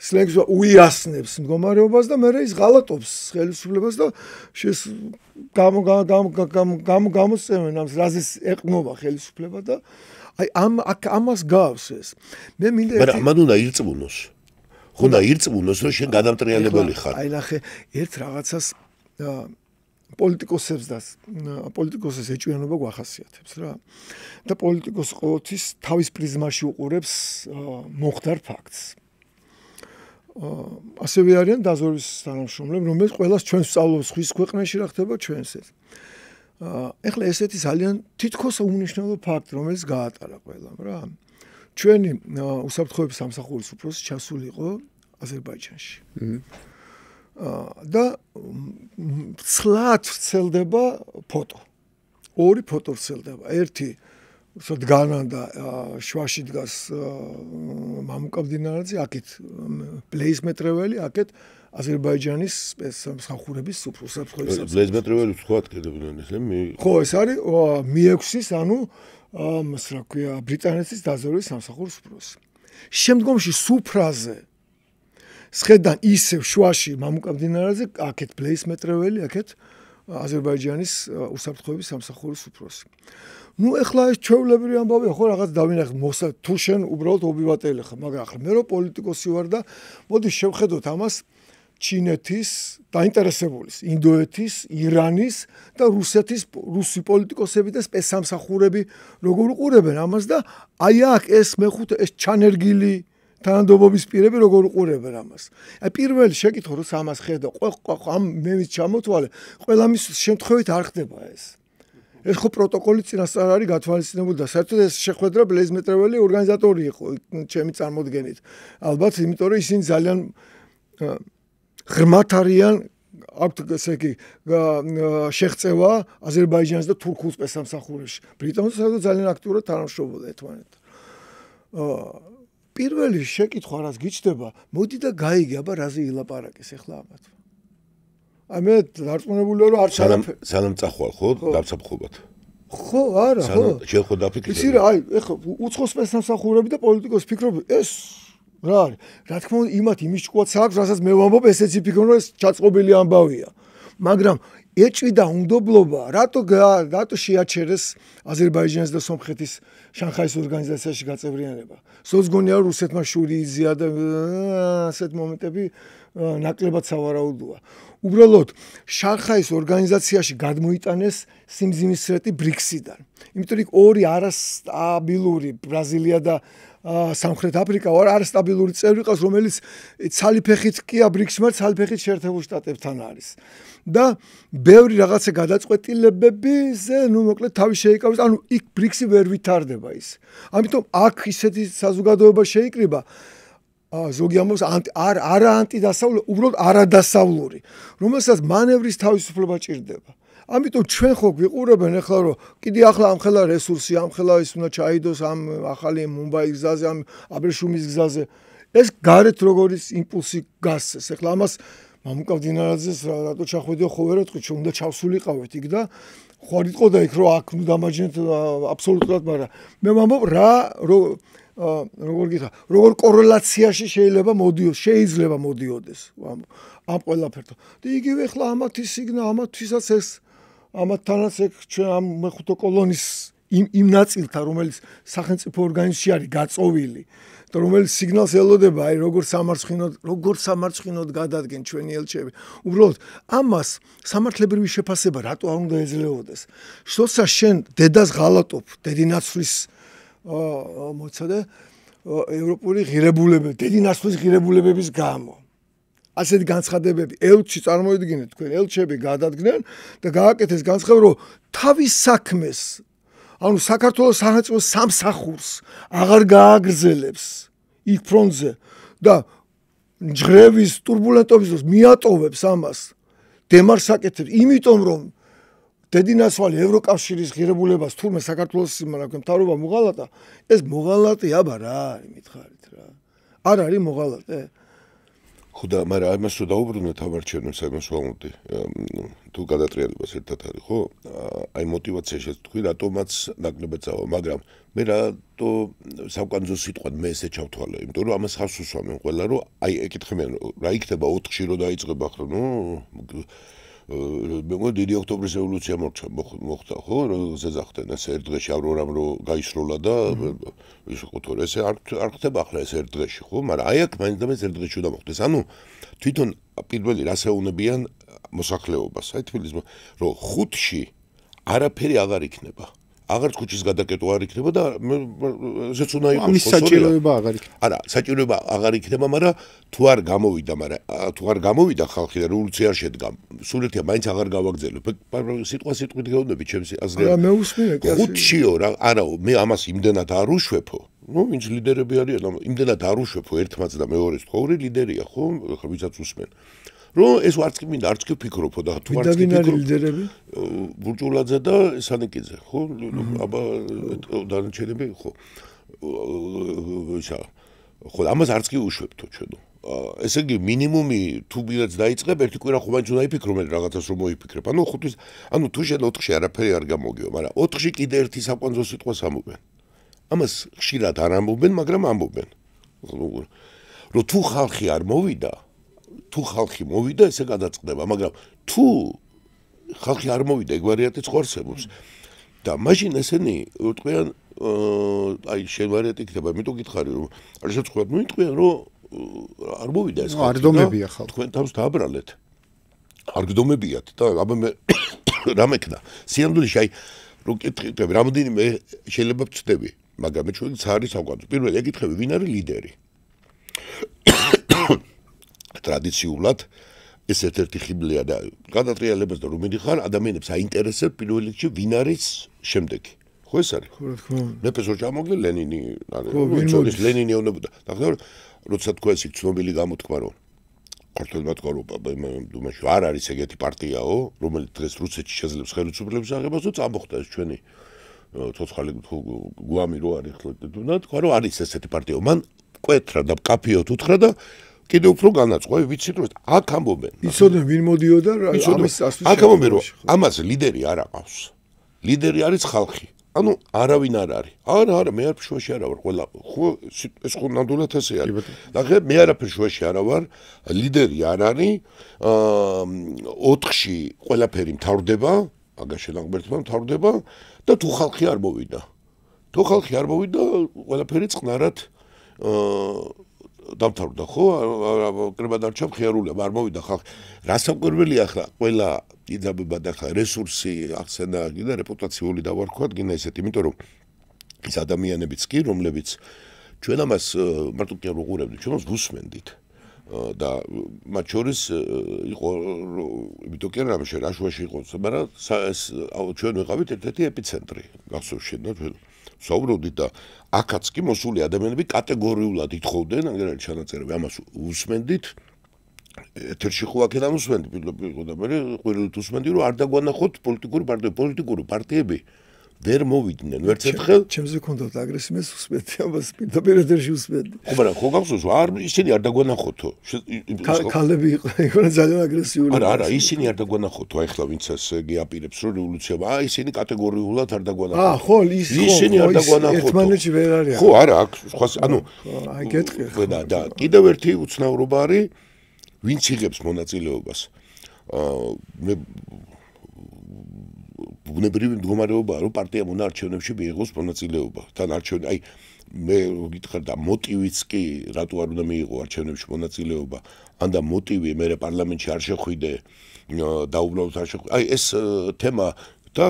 სლენგს უიასნებს მდგომარეობას და მეორე ის ღალატობს ხელისუფლებას და გამოსწევენ ამ რაზეც ეყნობა ხელისუფლება და აი ამას გავს ეს. მე მინდა მაგრამ ამან უნდა ირწმუნოს. უნდა ირწმუნოს, რომ შენ გადამტრიალებელი ხარ. აი ნახე, ერთ რაღაცას პოლიტიკოსის ეჭვიანობა გვახასიათებს რა. და პოლიტიკოსი ყოველთვის თავის პრიზმაში უყურებს მომხდარ ფაქტს. ასევე არიან დაზვერვის თანამშრომლები, რომელიც ყველას ჩვენს სწავლობს ხვის ქვეყნაში რა ხდება ჩვენს ეს. ეხლა ესეთი ძალიან თითქოს უნიშნელო ფაქტი, რომელიც გაატარა ყველამ რა. ჩვენი უსაფრთხოების სამსახურის უფროსი ჩასული იყო აზერბაიჯანში. და ცლად ვრცელდება ფოტო. ორი ფოტო ვრცელდება. ერთი დგანან და შვაში დგას მამუკაბდინარაძე, აქეთ ბლეიზმეტრეველი, აქეთ აზერბაიჯანის სპეცსამსახურების უფროსი. ბლეიზმეტრეველი თქვათ კედებდნენ ეს ხო, ეს არის Mi6-ის, ანუ რა ქვია, ბრიტანეთის დაზვერვის სამსახურის უფროსი. შემდგომში სუფრაზე სხედან ისევ შვაში მამუკაბდინარაძე, აქეთ ბლეიზმეტრეველი, აქეთ აზერბაიჯანის უსაფრთხოების სამსახურის უფროსი. ნუ ეხლა ეს ჩვეულებრივი ამბავია, ხო რაღაც დავინახე, თუ შენ უბრალოდ ობივატელი ხარ, მაგრამ ახლა მე რო პოლიტიკოსი ვარ და მოდი შევხედოთ ამას ჩინეთის დაინტერესებულის, ინდოეთის, ირანის და რუსეთის რუსი პოლიტიკოსები და სპეცსამსახურები როგორ უყურებენ ამას და აი აქ ეს მეხუთე ეს ჩანერგილი თანამდებობის პირები როგორ უყურებენ ამას. აი პირველი შეკითხვა რომ ამას ხედა, ამ მე ვის ჩამოთვალე, ყველა მის შემთხვევით არ ხდება ეს. ეს ხო პროტოკოლის წინასწარ არის გათვალისწინებული და საერთოდ ეს შეხვედრა ბლეიზმეტრეველი ორგანიზატორი იყო ჩემი წარმოდგენით. ალბათ იმიტომ რომ ისინი ძალიან ღრმათ არიან აქვთ ესე იგი შეღწევა აზერბაიჯანის და თურქულ სპეცსამსახურებში. ბრიტანეთს საერთოდ ძალიან აქტიურად თანამშრომლობდა ერთმანეთთან. პირველი შეკითხვა რაც გიჩნდება, მოდი და გაიგე, აბა რაზე ილაპარაკეს ახლა ამათ. აი მე დარწმუნებულია რომ არ სანამ წახვალ ხო დავსაფრთხობად. ხო, არა, ხო. შენ ხო დაფიქრე. იცი რა, აი ეხლა უცხო სპეცსამსახურები და პოლიტიკოსი ფიქრობ ეს რა არის? რა თქმა უნდა, იმის ჭკუაც აქვს, რასაც მე ვამბობ, ესეც იფიქრონ, რომ ეს ჩაწყობილი ამბავია. მაგრამ ეჭვი და უნდობლობა, რატო შეაჩერეს აზერბაიჯანის და სომხეთის შანხაის ორგანიზაციაში გაწევრიანება? სოძგონია რომ რუსეთმა შური იზია და ასეთ მომენტები ნაკლებად სავარაუდოა. უბრალოდ შანხაის ორგანიზაციაში გადმოიტანეს სიმძიმისრეტი ბრიქსიდან. იმიტომ რომ ორი არასტაბილური ბრაზილია და სამხრეთ აფრიკა არასტაბილური წევრი ყავს, რომელიც ცალიფეხით კი ბრიქსში, მაგრამ ცალიფეხით შეერთებულ შტატებთან არის. და ბევრი რაღაცა გადაწყვეტილებებზე, ნუ მოკლედ თავი შეიკავეს, ანუ იქ ბრიქსი ვერ ვითარდება ის. ამიტომ აქ ისეთი საზოგადოება შეიკრიბა, ზოგი ამბობს არა ანტიდასავლური, უბრალოდ არადასავლური, რომელსაც მანევრის თავისუფლება ჭირდება. ამიტომ ჩვენ ხო გვიყურებენ ახლა რომ კიდე ახლა ამხელა რესურსი, ამხელა ის უნდა ჩაიდოს ამ ახალი მუმბაის გზაზე, ამ აბრეშუმის გზაზე. ეს გარეთ როგორიც იმპულსი გასცეს. ახლა ამას მამუკა დინარაძეს რატო ჩახვედიო ხო ვერ ეთქვი, ჩვენ უნდა ჩავსულიყავით იქ და ხო არ იყო და იქ რომ აქ ნუ დამაჯნეთ აბსოლუტურად, მაგრამ მე ვამბობ რა როგორ გითხრა, როგორ კორელაციაში შეიძლება მოდიოდეს ამ ყველაფერთან. და იგივე ახლა ამათი სიგნა, ამათვისაც ეს ამათთანაც ეგ ჩვენ ამ მეხუთე კოლონის იმ ნაწილთან, რომელიც სახელმწიფო ორგანიზმში არის გაწოვილი და რომელიც სიგნალს ელოდება, აი როგორ სამარცხინოდ გადადგენ ჩვენი ელჩები. უბრალოდ ამას სამართლებრივი შეფასება რატო არ უნდა ეძლეოდეს? როცა შენ დედას ღალატობ, დედინაცვლის მოცადე ევროპული ღირებულებები, დედინაცვლის ღირებულებების გამო. ასეთი განცხადებები ელჩი წარმოიდგინეთ, თქვენ ელჩები გადადგნენ და გააკეთეს განცხადება, რომ თავის საქმეს, ანუ საქართველოს სახელმწიფოს სამსახურს აღარ გააგრძელებს იქ ფრონტზე და ჯღრევის ტურბულენტობის დროს მიატოვებს ამას დემარშს აკეთებს, იმიტომ რომ დედინაცვალი ევროკავშირის ღირებულებას თურმე საქართველოს მთავრობა მოღალატა, ეს მოღალატე აბა რა არის მითხარით რა. არ არის მოღალატე. ხოდა, მაგრამ ამას თუ დაუბრუნდეთ ამარჩევნებს, ამას ვამბობდი. თუ გადატრიალებას ერთად არის, ხო? აი мотиваციაში თქვი, რატომაც ნაკლებად წავა, მაგრამ მე რატო საკანძო სიტყვად მე ესე ჩავთვალე, იმიტომ რომ ამას ხავს უსვამენ ყველა, რომ აი ეკითხებიან, რა იქნება 4-ში რო დაიწყება ახლა, ნუ მე დიდი ოქტომბრის რევოლუცია მოხდა, ხო? ზეძახდნენ ეს ერთ დღეში ავრორამ რო გაისროლა და ის იყო თორე ესე არ ხდება ახლა ეს ერთ დღეში, ხო? მაგრამ აი აქ მაინც და მაინც ერთ დღეში უნდა მოხდეს. ანუ თვითონ პირველი რას ეუბნებიან მოსახლეობას, აი თბილისში, რომ 5-ში არაფერი აღარ იქნება. აღარც ქუჩის გადაკეტვა არ იქნება და ესეც უნდა იყოს. ამის საჭიროება აღარ იქნება. არა, საჭიროება აღარ იქნება, მაგრამ თუ არ გამოვიდა ხალხი და რევოლუცია არ შედგა, სულეთია მაინც აღარ გავაგრძელებ. სიტყვით გეუბნები ჩემს აზრს. არა, მე უსმინე კი. 5-შიო რა, არა, მე ამას იმდენად არ უშვებო. ნუ ვინც ლიდერები არიან, იმდენად არ უშვებო ერთმანეთს და მეორეს თხოვრი ლიდერია, ხო? ხა ვისაც უსმენ. რომ ეს არც კი მინდა, არც კი ვფიქრობ და თუ არც კი ვფიქრობ ლიდერები ბურჭულაძე და სანიკიძე, ხო? აბა დანარჩენები, ხო? ხო, ამას არც კი უშვებთო ჩვენო. ესე იგი მინიმუმი თუ ბილეთს დაიწყებ, ერთი კვირა ხო მაინც უნდა იფიქრო, მე რაღაცას რომ მოიფიქრებ. ანუ თუ შენ 4-ში არაფერი არ გამოგიო, მაგრამ 4-ში კიდე ერთი საკანძო სიტყვას ამობენ. ამას ხშირად არ ამობენ, მაგრამ ამობენ. რომ თუ ხალხი არ მოვიდა, ესე გადაწყდება, მაგრამ თუ ხალხი არ მოვიდა, ეგ ვარიანტი ცხოვრსებობს. და მაშინ ესენი უტყვიან, აი შენ ვარიანტი იქნება, იმიტომ გითხარი, რომ არ შეწყობათ, მიიტყვიან, რომ არ მოვიდა ეს ხალხი. არ გდომებია ხალხი. თქვენ თავს დააბრალეთ. არ გდომებიათ და აბა მე რა მექნა. სიამდვილეში აი რო კითხები, რამდენიმე შეიძლება ვწდები, მაგრამ მე ჩვენც არის საკანძო. პირველი ეკითხები, ვინ არის ლიდერი? ტრადიციულად ეს ერთ-ერთი ხიბლია და გადატრიალებას და რომ მიდიხარ ადამიანებს აინტერესებს პირველ რიგში ვინ არის შემდეგი. ხო ეს არის? ხო რა თქმა უნდა. მეფესო ჩამოგვი ლენინი არის. ლენინი ეუბნებოდა. და როცა თქვა ეს ცნობილი გამოთქმა რომ ქართულმა თქვა რომ დუმაში არ არის ეგეთი პარტიაო, რომელიც დღეს რუსეთში შეძლებს ხელისუფლების აღებას და წამოხდა ეს ჩვენი ცოცხალი გვამი რო არის ხლა თქვა რომ არის ესეთი პარტია. მან კვეთრა და კაფეოთ უთხრა და კიდე უფრო განაწყო, ვიცით რომ აქ ამბობენ. იცოდნენ ვინ მოდიოდა რა ამის ასვლის. აქ ამბობენ რომ ამას ლიდერი არ აყავს. ლიდერი არის ხალხი. ანუ არავინ არ არის. არა, მე არაფერ შუაში არა ვარ, ყველა ხო ეს ხო ნამდვილად ესე არის. და მე არაფერ შუაში არა ვარ, ლიდერი არ არის. 4-ში ყველაფერი მთავრდება, აგაშენ აღბერთმა მთავრდება და თუ ხალხი არ მოვიდა. ყველაფერი წყნარად დამთავრდა, ხო? კრება დარჩა მხიარულება, არ მოვიდა ხალხი. რასაკვირველია ახლა, ყველა იძაბება და ახლა რესურსი ახსენა და რეპუტაციული დავარქვათ, გინდა ესეთი, იმიტომ რომ ის ადამიანებიც კი, რომლებიც ჩვენ ამას მარტო კი არ უყურებდით, ჩვენ მას ვუსმენდით. და მათ შორის იყო, იმიტომ კი არა რამე რაშუაში იყო, მაგრამ ჩვენ ვიყავით ერთ-ერთი ეპიცენტრი, გახსოვს შენ და ჩვენ საუბრობდით და აქაც კი მოსული ადამიანები კატეგორიულად ითხოვდნენ, აგერ არის ჩანაწერები, ამას უსმენდით ეთერში ხო აქედან უსმენდი პირველ და მე ყვირილით უსმენდი რომ არ დაგვანახოთ პოლიტიკური პარტიები ვერ მოვიდნენ ვერც ერთხელ ჩემზე ქონდათ აგრესიმეს უსმენდი ამას პირდაპირ ეთერში უსმენდი ხო მაგრამ ხო გახსოვს არ ისინი არ დაგვანახოთო ქალები იყვნენ ძალიან აგრესიული არა ისინი არ დაგვანახოთო ახლა ვინც ასე გიაპირებს რომ რევოლუცია ისინი კატეგორიულად არ დაგვანახოთ ხო ისინი არ დაგვანახოთ ერთმანეთში ვერ არის ხო არა აქ სხვა ანუ აი გეტყვი და კიდევ ერთი უცნაურობა არის ვინც იღებს მონაწილეობას მე ბუნებრივი მდგომარეობაა რომ პარტიამ უნდა არჩევნებში მიიღოს მონაწილეობა თან არჩევნები აი მე გითხარ და მოტივიც კი რატო არ უნდა მიიღო არჩევნებში მონაწილეობა ან და მოტივი მე პარლამენტში არ შეხვიდე და უბრალოდ არ შეხვიდე აი ეს თემა და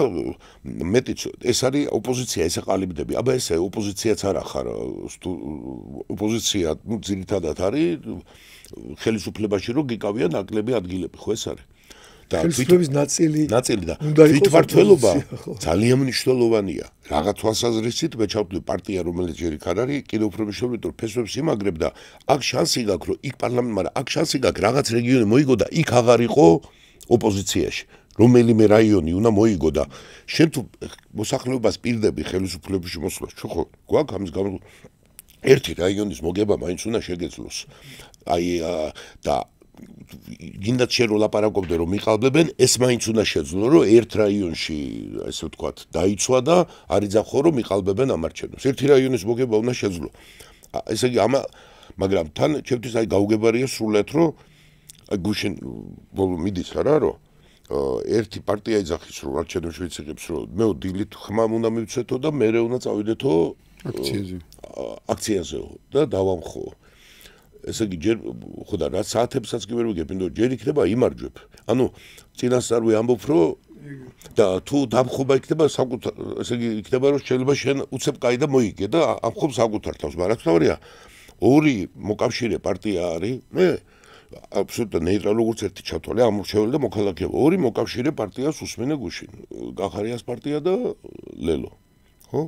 მეტიც ეს არის ოპოზიცია ესე ყალიბდები აბა ესე ოპოზიციაც არ ახარ ოპოზიცია ძირითადად არის ხელისუფლებაში რომ გიკავია ნაკლები ადგილები ხო ეს არის და ხელისუფლების ნაწილი და თვითმმართველობა ძალიან მნიშვნელოვანია რაღაც თვალსაზრისით მე ჩავთვლი პარტია რომელიც ჯერ იქ არ არის კიდევ უფრო მნიშვნელოვანია რომ ფესვებს იმაგრებ და აქ შანსი გაქვს რომ იქ პარლამენტ მაგრამ აქ შანსი გაქვს რაღაც რეგიონი მოიგო და იქ აღარ იყო ოპოზიციაში რომელიმე რაიონი უნდა მოიგო და შენ თუ მოსახლეობას პირდები ხელისუფლებაში მოსვლას ხო გვაქვს ამის გამო ერთი რაიონის მოგება მაინც უნდა შეგეძლოს აი და გინდათ შენ რო ლაპარაკობდე რომ მიყალბებენ ეს მაინც უნდა შეძლო რომ ერთ რაიონში ესე ვთქვათ დაიცვა და არ იძახო რომ მიყალბებენ ამ არჩევნებს ერთი რაიონის მოგება უნდა შეძლო ესე იგი მაგრამ თან ჩემთვის აი გაუგებარია სრულად რომ გუშინ ბოლო მიდის არა რომ ერთი პარტია იძახის რომ არჩევნებში ვიციღებს რომ მე დილით ხმამ უნდა მივცეთო და მე უნდა წავიდეთო აქციაზეო და დავამხო ესე იგი ჯერ ხო და რა საათებსაც კი ვერ ვიგებ იმიტომ ჯერ იქნება იმარჯვებ ანუ წინასწარ ამბობ რომ და თუ დამხობა იქნება საკუთარ ესე იგი იქნება რომ შეიძლება შენ უცებ კაი და მოიგე და ამხობ საკუთარ თავს მაგრამ რა თქმა ორი მოკავშირე პარტია არის მე აბსოლუტურად ნეიტრალ როგორც ერთი ჩათვალე ამორჩეველი და მოქალაქეობა ორი მოკავშირე პარტიას უსმენე გუშინ გახარიას პარტია და ლელო ხო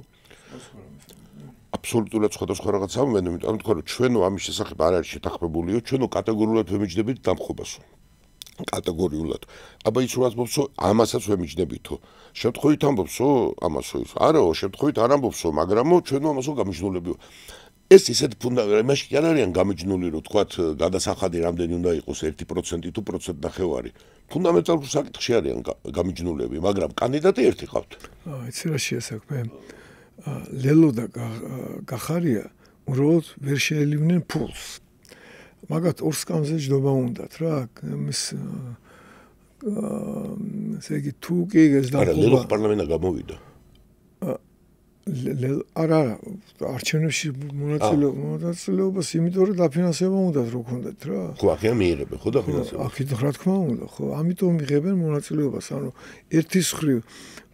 აბსოლუტურად სხვადასხვა რაღაცა ამბობენ იმიტომ თქვა რომ ჩვენო ამის შესახებ არ არის შეთანხმებულიო ჩვენო კატეგორიულად ვემიჯნებით დამხობასო კატეგორიულად აბა ის რომ ამბობსო ამასაც ვემიჯნებითო შემთხვევით ამბობსო ამასო ის არაო შემთხვევით არ ამბობსო მაგრამო ჩვენო ამასო გამიჯნულებიო ეს ისეთ იმაში კი არ არიან გამიჯნული რომ თქვათ გადასახადი რამდენი უნდა იყოს 1% თუ 1.5 ფუნდამენტალურ საკითხში არიან გამიჯნულები მაგრამ კანდიდატი ერთი ყავთ იცი რა შეასაქმე ლელო და გახარია უბრალოდ ვერ შეელივნენ ფულს მაგათ ორ სკამზე ჯდობა უნდათ რა ეს ესე იგი თუ კი ეს არა ლელო პარლამენტა გამოვიდა არა არჩევნებში მონაწილეობას იმიტომ რომ დაფინანსება უნდათ რო ქონდეთ რა ხო აქია მიიღებენ ხო დაფინანსება აქეთ რა თქმა უნდა ხო ამიტომ იღებენ მონაწილეობას ანუ ერთის ხრივ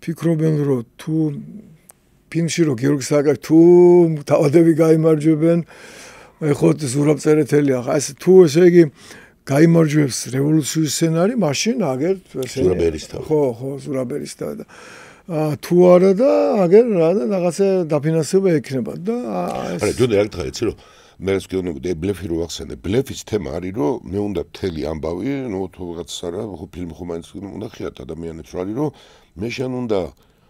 ფიქრობენ რომ თუ ფილმში რო გიორგი სააკაშვილი თუ თავადები გაიმარჯვებენ ეხოთ ზურაბწერეთელი ახლა ეს თუ ესე იგი გაიმარჯვებს რევოლუციის სცენარი მაშინ აგერ ზურაბერისთავი ხო ზურაბერისთავი და თუ არა და აგერ რაღაცა დაფინანსება ექნება და არა ჯერ რა გითხრა იცი რომ მე ეს გეუბნები ბლეფი რო ახსენე ბლეფის თემა არის რომ მე უნდა მთელი ამბავი ნუ თუ რაღაც არა ხო ფილმი ხო მაინც უნდა ხიათ ადამიანებს რა არის რომ მე შენ უნდა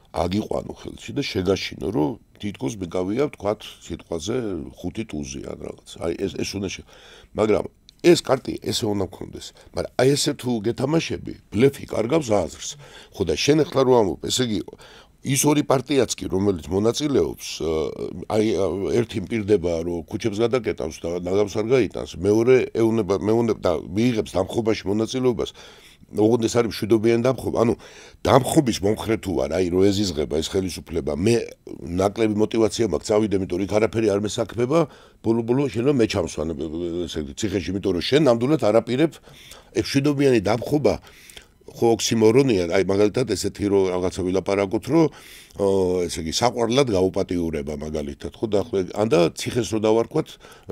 აგიყვანო ხელში და შეგაშინო რომ თითქოს მეკავია ვთქვათ სიტყვაზე 5 ტუზი ან რაღაც აი ეს უნდა მაგრამ ეს კარტი ესე უნდა გქონდეს მაგრამ აი ესე თუ გეთამაშები ბლეფი კარგავს აზრს ხო და შენ ახლა რო ამბობ ესე იგი ის ორი პარტიაც კი რომელიც მონაწილეობს აი ერთი მპირდება რომ ქუჩებს გადაკეტავს და ნაგავს არ გაიტანს მეორე ეუნება და მიიღებს დამხობაში მონაწილეობას ოღონდ ეს არის მშვიდობიანი დამხობა ანუ დამხობის მომხრე თუ არ აი რო ეზიზღება ეს ხელისუფლება მე ნაკლები მოტივაცია მაქვს წავიდე იმიტომ იქ არაფერი არ მესაქმება ბოლო შეიძლება მე ჩამსვან ესე ციხეში იმიტომ რომ შენ ნამდვილად არაპირებ ეს მშვიდობიანი დამხობა ხო ოქსიმორონია აი მაგალითად ესეთი რომ რაღაცა ვილაპარაკოთ რომ ესე იგი საყვარლად გაუპატიურება მაგალითად ხო და ან და ციხეს რო დავარქვათ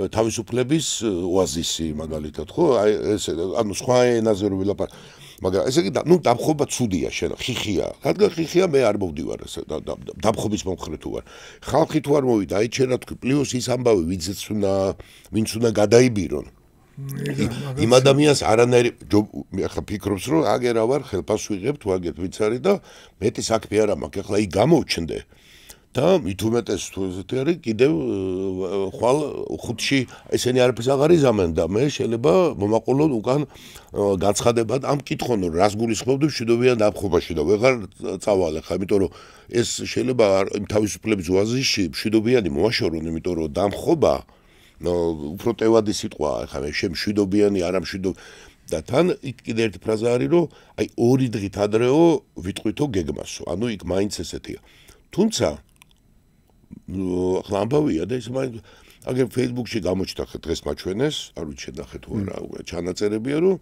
თავისუფლების ოაზისი მაგალითად ხო აი ესე ანუ სხვა ენაზე რო ვილაპარაკოთ მაგრამ ესე იგი ნუ დამხობა ცუდია შენ ხიხია რადგან ხიხია მე არ მოვდივარ ესე დამხობის მომხრე თუ ვარ ხალხი თუ არ მოვიდა აი ჩვენ რა თქვი პლუს ის ამბავი ვინც უნდა გადაიბირონ იმ ადამიანს არანაირი ახლა ფიქრობს რომ აგერა ვარ ხელფას ვიღებ თუ აგერ ვიც არის და მეტი საქმე არ მაქვს ახლა იქ გამოჩნდე და მით უმეტეს თუ ესეთი არის კიდევ ხვალ ხუთში ესენი არაფერს აღარ იზამენ და მე შეიძლება მომაყოლონ უკან გაცხადებად ამ კითხონ რომ რას გულისხმობდი მშვიდობიან დაფხობაში და ვეღარ წავალ ახლა იმიტომ რომ ეს შეიძლება იმ თავისუფლების ოაზისში მშვიდობიანი მოაშორონ იმიტომ რომ დამხობა უფრო ტევადი სიტყვა ახლა მე შემშვიდობიანი არა მშვიდობ და თან იქ კიდე ერთი ფრაზა არის რომ აი ორი დღით ადრეო ვიტყვითო გეგმასო ანუ იქ მაინც ესეთია თუმცა ახლა ამბავია და ეს მაინც აგერ Facebook-ში გამოჩნდა დღეს მაჩვენეს არ ვიცი შედახეთ თუ არა ჩანაწერებია რომ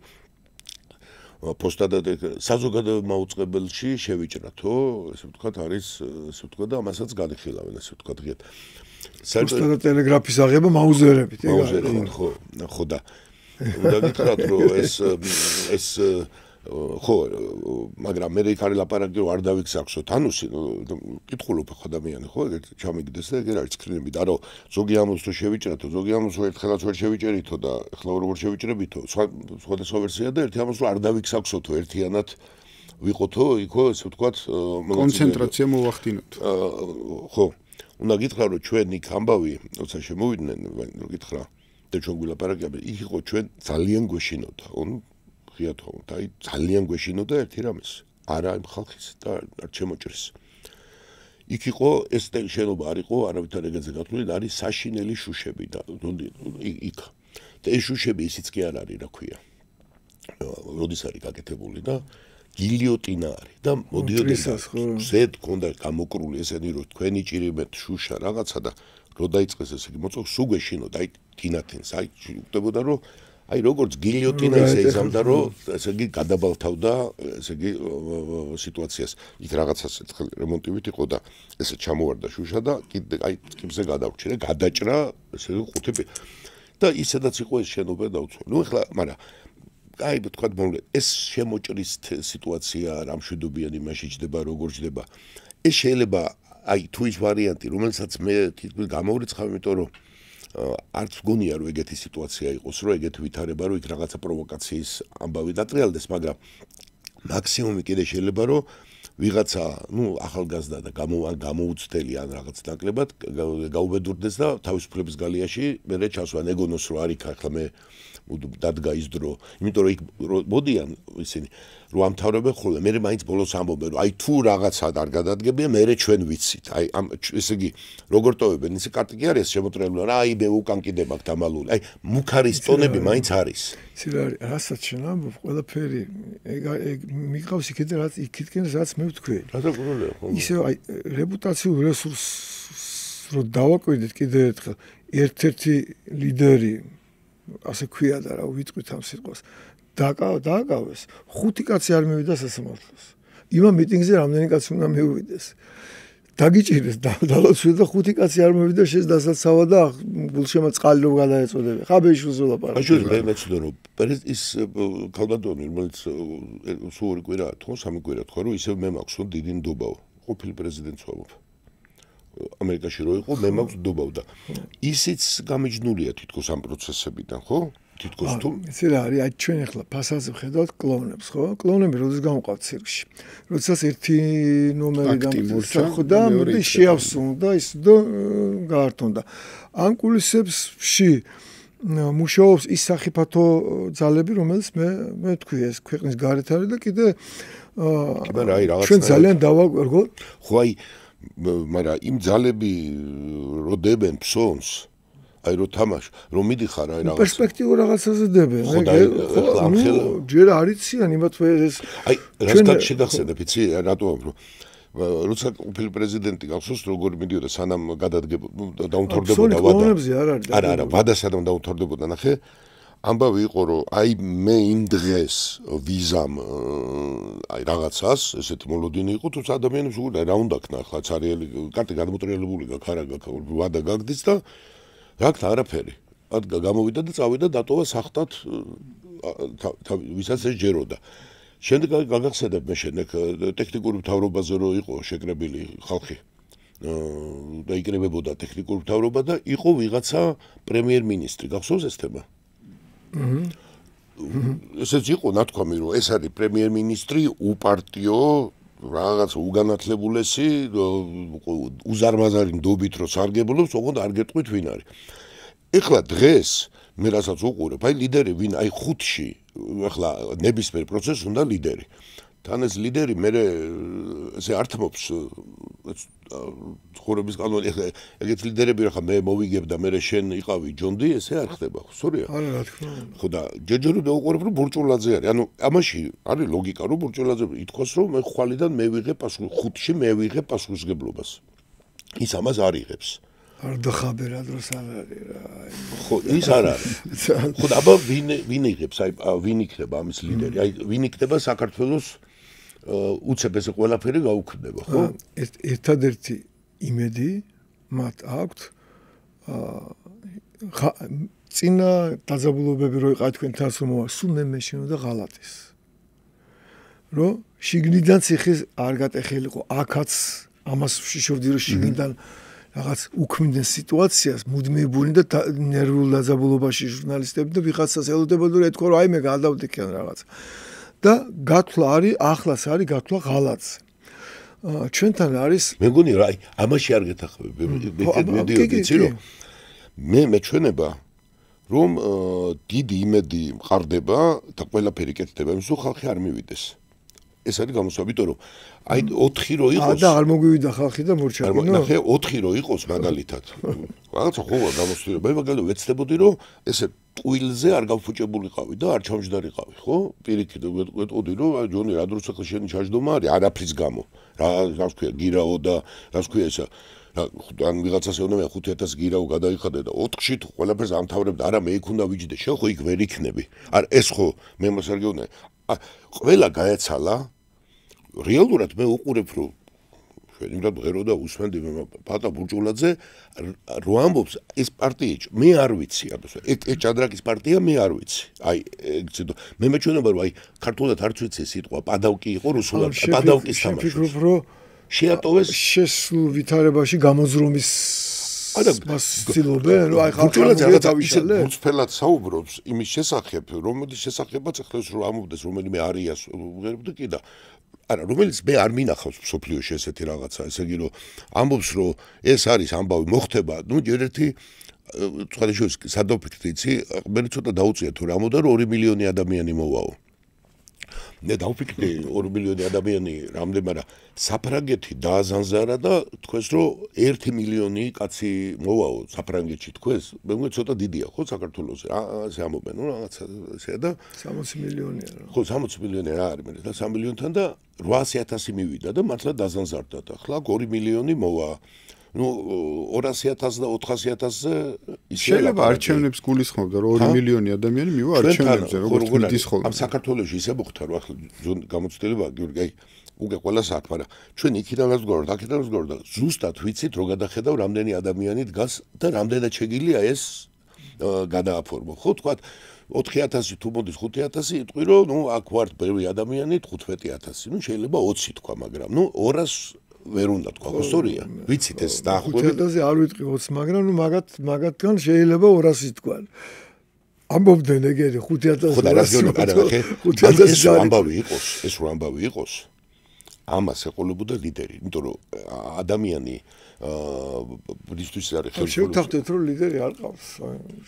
პოსტადა საზოგადოებრივ მაუწყებელში შევიჭრათო ესე ვთქვათ არის ესე ვთქვათ და ამასაც განიხილავენ ესე ვთქვათ ღიად პოსტადა ტელეგრაფის აღება მაუზერებით ხო და უნდა გითხრათ რომ ეს ხო მაგრამ მე იქ არის ლაპარაკი რომ არ დავიქსახსოთ ანუსი კითხულობ ხო ადამიანი ხო ეგ ჩამიგდეს და ეგ არის სკრინები და რომ ზოგი ამოს რო შევიჭრათო ზოგი ამოს ერთხელაც ვერ შევიჭერითო და ახლა როგორ შევიჭრებითო სხვადასხვა ვერსია და ერთი ამოს რო არ დავიქსახსოთო ერთიანად ვიყოთო იქო ესე ვთქვათ კონცენტრაცია მოვახდინოთ ხო უნდა გითხრა რომ ჩვენ იქ ამბავი როცა შემოვიდნენ რო გითხრა და ჩვენ გვილაპარაკებთ იქ იყო ჩვენ ძალიან გვეშინოდა ღიათო და აი ძალიან გვეშინოდა ერთი რამეს არა იმ ხალხის და არ შემოჭრის იქ იყო ეს შენობა არ იყო არავითარ ეგეზე გათვლილი და არის საშინელი შუშები და იქ და ეს შუშები ისიც კი არ არის რა ქვია როდის არის გაკეთებული და გილიოტინა არის და მოდიოდნენ ზედ კონდა გამოკრული ესენი რომ თქვენი ჭირიმეთ შუშა რაღაცა და რო დაიწყეს ესე იგი მოწო სულ გვეშინოდა აი თინათენს აი უხდებოდა რომ აი როგორც გილიოტინა ისე იზამდა რომ ესე იგი გადაბალთავდა ესე იგი სიტუაციას იქ რაღაცას ერთხელ რემონტივით იყო და ესე ჩამოვარდა შუშა და კიდე აი ტკიპზე გადავრჩირე გადაჭრა ესე იგი ყუთები და ისედაც იყო ეს შენობა დაუცვა ნუ ეხლა მაგრამ აი თქვა მოვლე ეს შემოჭრის სიტუაცია რამშვიდობიანი მაშინ ჯდება როგორ ჯდება ეს შეიძლება აი თუ ის ვარიანტი რომელსაც მე თითქმის გამოვრიცხავ იმიტომ რომ არც გონია რომ ეგეთი სიტუაცია იყოს რომ ეგეთი ვითარება რომ იქ რაღაცა პროვოკაციის ამბავი დატრიალდეს მაგრამ მაქსიმუმი კიდე შეიძლება რომ ვიღაცა ნუ ახალგაზრდა და გამოუცდელი ან რაღაც ნაკლებად გაუბედურდეს და თავისუფლების გალიაში მე ჩასვან ეგონოს რომ არ იქ ახლა მე დადგა ის დრო იმიტომ რომ იქ მოდიან ისინი რომ ამთავრებენ ხოლმე მე მაინც ბოლოს ამბობენ რომ აი თუ რაღაცა არ გადადგებია მე ჩვენ ვიცით აი ამ ესე იგი როგორ ტოვებენ ისე კარტი კი არის შემოტრელული რა აი მე უკან კიდე მაქვს დამალული აი მუქარის ტონები მაინც არის ისე რასაც შენ ამბობ ყველაფერი ეგ მიყავს იქიდან რაც იქითკენ რაც მე ვთქვი რა დაგვროლია ხო ისე აი რეპუტაციულ რესურსს რო დავაკვირდით კიდე ერთხელ ერთ-ერთი ლიდერი ასე ქვია და რა ვიტყვით ამ სიტყვას დააკავეს 5 კაცი არ მივიდა სასამართლოს იმ მიტინგზე რამდენი კაცი უნდა მივიდეს დაგიჭირეს დალოცვი და 5 კაცი არ მივიდა შეს დასაცავა და გულშემო წყალი რო გადაეწოდებე ხაბეშულზე ლაპარაკი აჟურე მე მეცდო რომ ის ქალბატონი რომელიც სულ ორი კვირა თუ სამი კვირა თქვა რომ ისევ მე მაქვს რომ დიდი ნდობაო ყოფილი პრეზიდენტს ვამბობ ამერიკაში რო იყო მე მაქვს ნდობაო და ისიც გამიჯნულია თითქოს ამ პროცესებიდან ხო თითქოს თუ ისე რა არის აი ჩვენ ახლა ფასადზე ვხედავთ კლონებს ხო კლონები როდის გამოვყავთ ცირკში როდესაც ერთი ნომერი დამხდა და შეავსუნდა ის და გაართონდა ამ კულისებში მუშაობს ის სახიფათო ძალები რომელიც მე ვთქვი ეს ქვეყნის გარეთ არის და კიდე ჩვენ ძალიან დავაკვირდო ხო აი მაგრამ იმ ძალები რო დებენ ფსონს აი რო თამაშ რომ მიდიხარ აი რაღაც პერსპექტივა რაღაცაზე დებენ აი ჯერ არიციან იმათ ეს აი რასთან შედახსენებ იცი რატო ამბობ როცა ყოფილი პრეზიდენტი გახსოვს როგორ მიდიოდა სანამ გადადგებოდა დაუნთორდებოდა ვადა არა ვადა სანამ დაუნთორდებოდა ნახე ამბავი იყო რომ აი მე იმ დღეს ვიზამ აი რაღაცას ესეთი მოლოდინი იყო თუ ადამიანებს უგუდა რა უნდა ქნა ხლა ცარიელი კარტი გადმოტრიალებული გაქვს არა გაქვს ვადა გაგდის და რა არაფერი გამოვიდა და წავიდა დატოვა სახტად ვისაც ეს ჯეროდა შემდეგ გაგახსენებ მე შემდეგ ტექნიკური მთავრობაზე რო იყო შეკრებილი ხალხი და იკრებებოდა ტექნიკური მთავრობა და იყო ვიღაცა პრემიერ-მინისტრი გახსოვს ეს თემა ესეც იყო ნათქვამი, რომ ეს არის პრემიერ-მინისტრი უპარტიო რაღაც უგანათლებულესი უზარმაზარი ნდობით რო სარგებლობს, ოღონდ არ გეტყვით ვინ არის. ეხლა დღეს მე რასაც უყურებ, აი ლიდერი ვინ, აი ხუთში, ეხლა ნებისმიერ პროცესს უნდა ლიდერი. თან ეს ლიდერი მე ესე ართმობს ცხოვრების კანონი, ეხლა ეგეთ ლიდერები რა ხა მე მოვიგებ და მე შენ იყავი ჯონდი, ესე არ ხდება, ხო, სწორია? არა, რა თქმა უნდა. ხო და ჯერჯერობით უყურებ რომ ბურჭულაძე არის. ანუ ამაში არის ლოგიკა, რომ ბურჭულაძე ითქოს რომ მე ხვალიდან მე ვიღებ ხუთში მე ვიღებ პასუხისგებლობას. ის ამას არ იღებს. არ დახაბერა დროს არ არის რა. ხო, ის არ არის. ხო და აბა ვინ იღებს, აი ვინ იქნება ამის ლიდერი? აი ვინ იქნება საქართველოს უცებ ეს ყველაფერი გაუქმდება, ხო? ერთადერთი იმედი მათ აქვთ წინა დაძაბულობები რო იყავ თქვენთან რომ სულ მე შენოდა ღალატის. რომ შიგნიდან ციხის არ გატეხილიყო, აქაც ამას შიშობდი რომ შიგნიდან რაღაც უქმდნენ სიტუაციას, მუდმივი და ნერვულ დაძაბულობაში ჟურნალისტები და ვიღაცას ელოდებოდა რომ ეთქვა რომ აი მე გადავდიქენ რაღაც. და გათვლა არის, ახლაც არის გათვლა ღალატზე. ჩვენთან არის მე მგონი რა აი ამაში არ გეთახმები. მე რომ მე მეჩვენება რომ დიდი იმედი მყარდება და ყველაფერი კეთდება, იმის რომ ხალხი არ მივიდეს. ეს არის გამოსვლა, იმიტომ რომ აი 4 რო იყოს და არ მოგვივიდა ხალხი და მორჩა. ნახე 4 რო იყოს მაგალითად. რაღაცა ხოა გამოსვლა. მე მაგალითად ვეცდებოდი რომ ესე ტყუილზე არ გავფუჭებულიყავი და არ ჩამჯდარიყავი, ხო? პირიქით ვეტყოდი რომ აი ჯონი რა დროს ახლა შენი ჩაჯდომა არის არაფრის გამო. რა ვქვია გირაო და რა ვქვია ესა ან ვიღაცას ეუბნება 5000 გირაო გადაიხადე და 4-ში თუ ყველაფერს ამთავრებ და არა მე იქ უნდა ვიჯდე, შენ ხო იქ ვერ იქნები. არა ეს ხო მე მას არ გეუბნები. ყველა გაეცალა რეალურად მე უყურებ რომ შეიძლება ღერო და უსმენდი პატა ბურჭულაძე რო ამბობს ეს პარტია მე არ ვიცი ამას ეგ ჭადრაკის პარტია მე არ ვიცი აი მე მეჩვენება რომ აი ქართულად არც ვიცი სიტყვა პადავკი იყო რუსულად პადავკის თამაში ვფიქრობ რომ შეატოვეს შესულ ვითარებაში გამოძრომის მასწილობენ რომ აი ბურჭულაძე რაღაცა უცფელად საუბრობს იმის შესახებ რომელიც შესახებაც ახლა რომ ამობდეს რომელიმე არიას ვღერებდი კი და არა რომელიც მე არ მინახავს სოფლიოში ესეთი რაღაცა ესე იგი რომ ამბობს რომ ეს არის ამბავი მოხდება ნუ ჯერ ერთი სხვადასხვა სადოფიქრით იცი მე ცოტა დაუწია თუ რა მოდა რომ 2 მილიონი ადამიანი მოვაო მე დავფიქრე 2 მილიონი ადამიანი რამდენი მაგრამ საფრანგეთი დააზანზარა და თქვენს რომ 1 მილიონი კაცი მოვაო საფრანგეთში თქვენს მე მგონი ცოტა დიდია ხო საქართველოსზე ასე ამობენ ნუ რაღაცა ესეა და 60 მილიონია რა ხო 60 მილიონი რა არის მე და 3 მილიონთან და 800000 მივიდა და მართლა დაზანზარდა და ახლა 2 მილიონი მოვა ну 200,000 და 400,000-ზე შეიძლება არჩევნებს გულისხმობდა რომ 2 მილიონი ადამიანი მივა არჩევნებზე როგორც გულდის ხოლმე ამ საქართველოში ისე მოხდა რომ ახლა გამოცდილება გიორგი აი უკვე ყველა საქმე მაგრამ ჩვენ იქიდან ვსგავართ აქედან ვსგავართ და ზუსტად ვიცით რომ გადახედავ რამდენი ადამიანი დგას და რამდენად შეგიძლია ეს გადააფორმო ხო თქვა 4000 თუ მოდის 5000 იტყვი რომ ნუ აქ ვართ ბევრი ადამიანი 15000 ნუ შეიძლება 20 თქვა მაგრამ ნუ 200 ვერ უნდა თქვა, ხო სწორია? ვიცით ეს დაახლოებით 5000-ზე არ ვიტყვი 20, მაგრამ ნუ მაგათგან შეიძლება 200 თქვა. ამბობდნენ ეგერი 5000-ზე. ხო და რა გეუბნები, არა, ხე? 5000-ზე ამბავი იყოს, ეს რო ამბავი იყოს. ამას ეყოლებოდა ლიდერი, იმიტომ რომ ადამიანი ბუდისტის არის ხელმძღვანელი. შევთანხმდეთ რომ ლიდერი არ ყავს.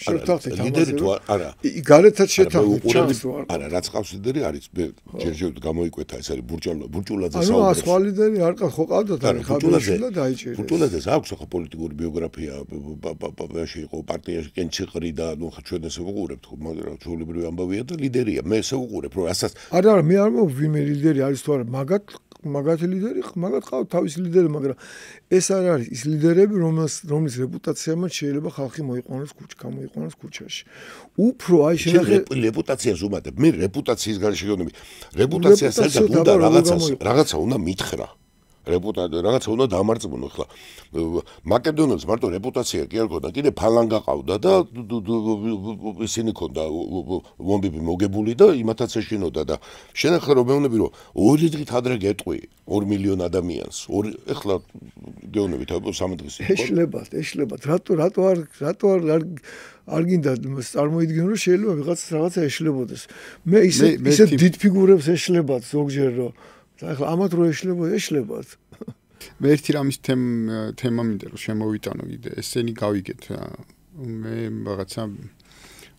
შევთანხმდეთ ლიდერი თუ არა. გარეთაც შევთანხმდეთ. არა, რაც ყავს ლიდერი არის ჯერჯერობით გამოიკვეთა ეს არის ბურჭულაძე საუბრობს. ანუ სხვა ლიდერი არ ყავს, ხო ყავდათ არის ხაბურაშვილა დაიჭირეს. ბურჭულაძეს აქვს ახლა პოლიტიკური ბიოგრაფია, ბაბაში იყო პარტიაში კენჩიყრი და ნუ ჩვენ ესე ვუყურებთ, მაგრამ ჩვეულებრივი ამბავია და ლიდერია. მე ესე ვუყურებ, რომ რასაც არა, მე არ მოვ ვინმე ლიდერი არის თუ არა, მაგათი ლიდერი, მაგათ ყავთ თავისი ლიდერი, მაგრამ ეს არ არის ის ლიდერები, რომლის რეპუტაციამაც შეიძლება ხალხი გამოიყვანოს ქუჩაში. უფრო აი შენახე რეპუტაციას უმატებ. მე რეპუტაციის გარშე გეუბნები. რეპუტაციას საერთოდ უნდა რაღაცა უნდა მითხრა. რეპუტაცია რაღაცა უნდა დამარწმუნო ხლა მაკედონელს მარტო რეპუტაცია კი არ ქონდა კიდე ფალანგა ყავდა და ისინი ქონდა ვომბები მოგებული და იმათაც ეშინოდა და შენახე რომ მეუბნები რომ 2 დღით ადრე გეტყვი 2 მილიონ ადამიანს ეხლა გეუბნებით 3 დღის ეშლებათ რატო არ გინდა წარმოიდგინო რომ შეიძლება რაღაცა ეშლებოდეს მე ისე დიდ ფიგურებს ეშლებათ ზოგჯერ რომ ეხლა ამათ რო ეშლებათ მე ერთი რამის თემა მინდა რომ შემოვიტანო კიდე ესენი გავიგეთ მე რაღაცა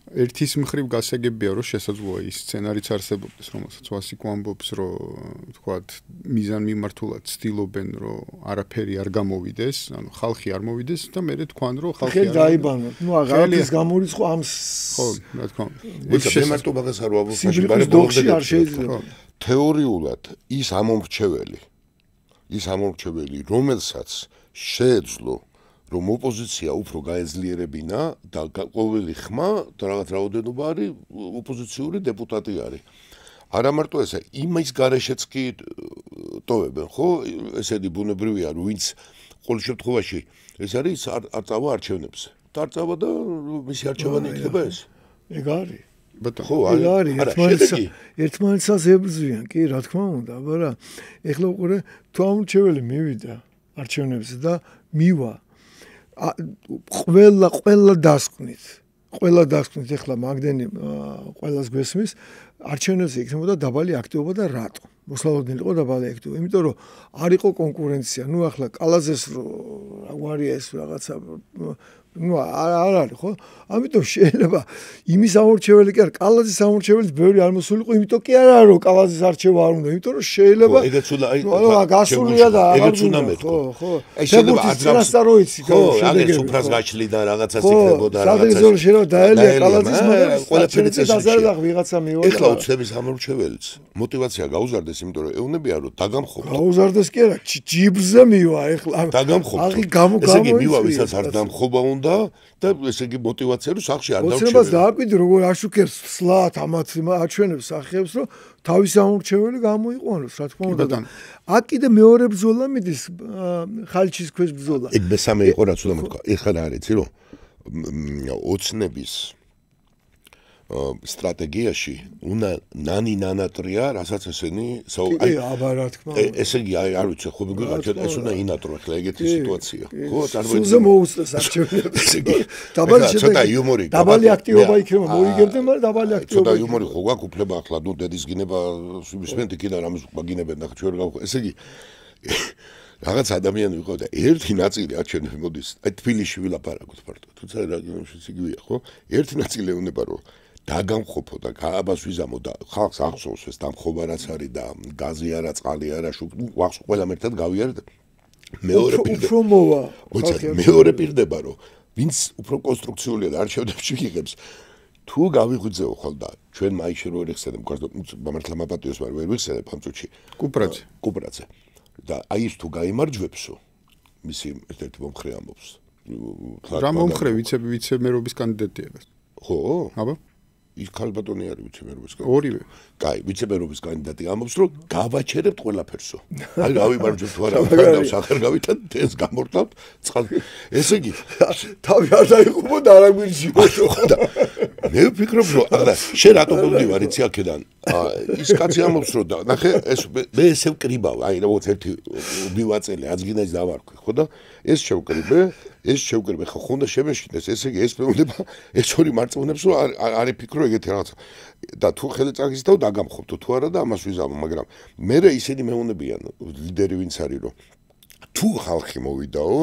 ერთის მხრივ გასაგებია რომ შესაძლოა ის სცენარიც არსებობდეს რომელსაც ვასიკო ამბობს რომ თქვათ მიზანმიმართულად ცდილობენ რომ არაფერი არ გამოვიდეს ანუ ხალხი არ მოვიდეს და მე თქვან რომ ხალხი არ დაიბანოთ ნუ აღარაფერს გამორიცხო ამ ხო რა თქმა უნდა მე მარტო მაგას არ ვაბობ თეორიულად ის ამომრჩეველი რომელსაც შეეძლო რომ ოპოზიცია უფრო გაეძლიერებინა და ყოველი ხმა და რაღაც რაოდენობა არის ოპოზიციური დეპუტატი არის. არა მარტო ესე, იმის გარეშეც კი ტოვებენ, ხო? ესეთი ბუნებრივია, ვინც ყოველ შემთხვევაში ეს არის არ წავა არჩევნებზე. დარწავა და მისი არჩევანი იქნება ეს. ეგ არის. ხო, არის. ერთმანეთსაც ებრძვიან, კი, რა თქმა უნდა, მაგრამ ეხლა უყურე თუ ამორჩეველი მივიდა არჩევნებზე და მივა ყველა დასკვნით ეხლა მაგდენი ყველას გვესმის არჩევნებზე იქნებოდა დაბალი აქტივობა და რატო მოსალოდნელი იყო დაბალი აქტივობა იმიტომ რომ არ იყო კონკურენცია ნუ ახლა კალაზეს აგვარია ეს რაღაცა ნუ არ არის ხო ამიტომ შეიძლება იმის ამორჩეველი კი არ კალაზის ამორჩეველიც ბევრი არ მოსულიყო იმიტომ კი არ არის რომ კალაზის არჩევა არ უნდა იმიტომ რომ შეიძლება ეგეც უნდა ნუ გასულია და ეგეც უნდა მეთქო ხო შეიძლება ადრასწაროიცი ხო აგერ სუფრას გაჩლიდა რაღაცას იქნებოდა რაღაცა სადღაც შეიძლება დაელია კალაზის მაგრამ ყველაფერი წესრიგია და ვიღაცა მივა ეხლა უცნების ამორჩეველიც მოტივაცია გაუზარდეს იმიტომ რომ ეუნებია რომ დაგამხობ გაუზარდეს კი არა ჯიბზე მივა ეხლა დაგამხობ აღი გამო ესე იგი მივა ვისაც არ დამხობა უნდა და ესე იგი მოტივაცია რომ სახში არ დავჩერდე. ოცნებას დააკვირდი როგორ აშუქებს სლათ ამათ აჩვენებს სახეებს რომ თავის ამორჩეველი გამოიყვანოს რა თქმა უნდა. აქ კიდე მეორე ბრძოლა მიდის ხალჩის ქვეშ ბრძოლა. ეგ მესამე იყო რაც უნდა მეთქვა. ეხლა რა არის რომ ოცნების სტრატეგიაში უნდა ნანატრია, რასაც ესენი აი აბა რა თქმა უნდა. ესე იგი არ ვიცი ხო მიგიღეთ ეს უნდა ინატრო ახლა ეგეთი სიტუაცია. ხო წარმოიდგინე. სულზე მოუწეს არჩევნებს. ესე იგი დაბალი ცოტა იუმორი. დაბალი აქტივობა იქნება მოიგებდნენ, მაგრამ დაბალი აქტივობა. ცოტა იუმორი ხო გაქვს უფლება ახლა ნუ დედის გინება სვიმისმენთ იქიდან რამის მაგინებენ და ჩვენ გავხო. ესე იგი რაღაც ადამიანი ვიყო და ერთი ნაწილი არჩევნები მოდის. აი თბილისში ვილაპარაკოთ მარტო. თუმცა რეგიონშიც იგივეა ხო? ერთი ნაწილი ეუბნება რომ დაგამხობო და გააბას ვიზამო და ხალხს ახსოვს ეს დამხობა რაც არის და გაზი არა, წყალი არა, ვახს ყველამ ერთად გავიარეთ. მეორე პირდება რომ ვინც უფრო კონსტრუქციულია და არჩევნებში იღებს თუ გავიღვიძეო ხოლ და ჩვენ მაიში რო ერიხსენებ მართლა მაპატიოს მაგრამ ვერ ვიხსენებ ამ წუთში კუპრაძე და აი ის თუ გაიმარჯვებსო მისი ერთ-ერთი მომხრე ამბობს რა მომხრე ვიცე-მერობის კანდიდატია ხო აბა ის ქალბატონი არის ვიცე-მერობის კანდიდატი. ორივე. კაი, ვიცე-მერობის კანდიდატი ამბობს, რომ გავაჩერებთ ყველაფერსო. აი, გავიმარჯვებთ თუ არა, ვთქვათ, ახერ გავითან თენს გამორტავთ, წყალ. ესე იგი, თავი არ დაიყובოდა არა გვირჯიბოთო. მე ვფიქრობ, რომ არა, შენ რატო მომდივარ იცი აქედან? ის კაცი ამბობს, რომ ნახე, ეს მე ესე ვკრიბავ, აი, როგორც ერთი მივაწელე, აზგინაის დავარქვი, ხო და ეს შევკრიბე, ხო ხონდა შემეშინდეს, ესე იგი, ეს მეუბნება, ეს ორი მარწმუნებს, რომ არ იფიქრო ეგეთი რაღაცა. და თუ ხელი წაგისდავ დაგამხობთო თუ არა და ამას ვიზამო, მაგრამ მე ისინი მეუბნებიან, ლიდერი ვინც არის, რომ თუ ხალხი მოვიდაო,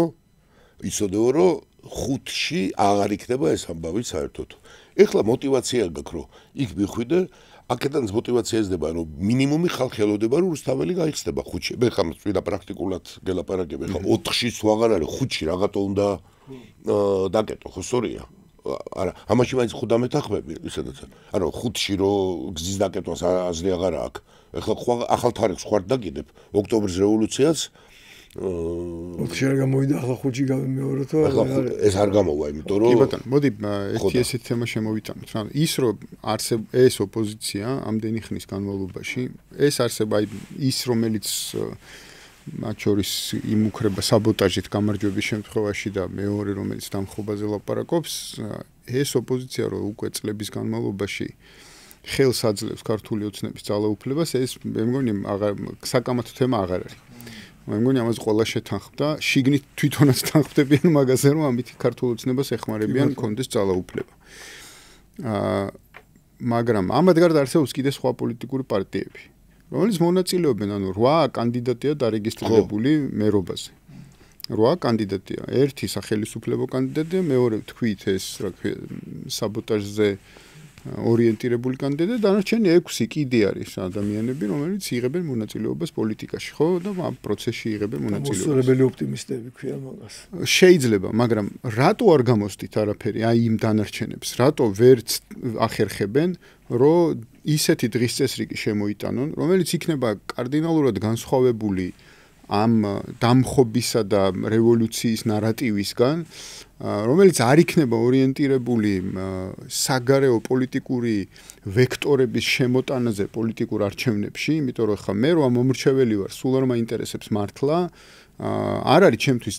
იცოდეო, რომ 5-ში აღარ იქნება ეს ამბავი საერთოდ. ეხლა მოტივაცია გაქვს, რომ იქ მიხვიდე, აქედანაც მოტივაცია ეძება, რომ მინიმუმი ხალხი ელოდება, რომ რუსთაველი გაიხსნება 5-ში. მე ხომ წინა პრაქტიკულად გელაპარაკებ, ხა 4-ში თუ აღარ არის 5-ში რაღაცა უნდა დაკეტო, ხო სწორია? არა, ამაში მაინც 15 ახმები, ისედაც. არა, 5-ში რო გზის დაკეტვას აზრი აღარ აქვს. ეხლა ახალ თარიღს ხوار დაგიდებ, ოქტომბრის რევოლუციას. 4-ში არ გამოვიდა, ახლა 5-ში გამეოროთო. ეს არ გამოვა, იმიტომ რომ კი ბატონო, მოდი ერთი ესეთი თემა შემოვიტანოთ. რა, ის რომ ეს ოპოზიცია ამდენი ხნის განმავლობაში, ეს არსება ის რომელიც მათ შორის იმუქრება საბოტაჟით გამარჯვების შემთხვევაში და მეორე რომელიც დამხობაზე ლაპარაკობს, ეს ოპოზიცია რო უკვე წლების განმავლობაში ხელს აძლევს ქართული ოცნების ძალაუფლებას, ეს მე მგონი საკამათო თემა აღარ არის. მე მგონი ამას ყველა შეთანხმდა, შიგნით თვითონაც თანხმდებიან მაგაზე, რომ ამით ქართულ ოცნებას ეხმარებიან კონდეს ძალაუფლება. მაგრამ ამად გარდა არსებობს კიდე სხვა პოლიტიკური პარტიები, რომელიც მონაწილეობენ, ანუ 8 კანდიდატია დარეგისტრირებული მერობაზე. 8 კანდიდატია. ერთი სახელმწიფო კანდიდატია, მეორე თქვით ეს რა ქვია, საბოტაჟზე ორიენტირებული კანდიდატი, დანარჩენი 6 კიდე არის ადამიანები, რომელიც იღებენ მონაწილეობას პოლიტიკაში, ხო, და ამ პროცესში იღებენ მონაწილეობას. მოსწორებელი ოპტიმისტები ქვია მაგას. შეიძლება, მაგრამ რატო არ გამოსდით არაფერი აი იმ დანარჩენებს? რატო ვერც ახერხებენ, რომ ისეთი დღის წესრიგი შემოიტანონ, რომელიც იქნება კარდინალურად განსხვავებული ამ დამხობისა და რევოლუციის ნარატივისგან, რომელიც არ იქნება ორიენტირებული საგარეო პოლიტიკური ვექტორების შემოტანაზე პოლიტიკურ არჩევნებში, იმიტომ რომ ხა მე რომ მომრჩეველი ვარ, სულ არ მაინტერესებს მართლა, არ არის ჩემთვის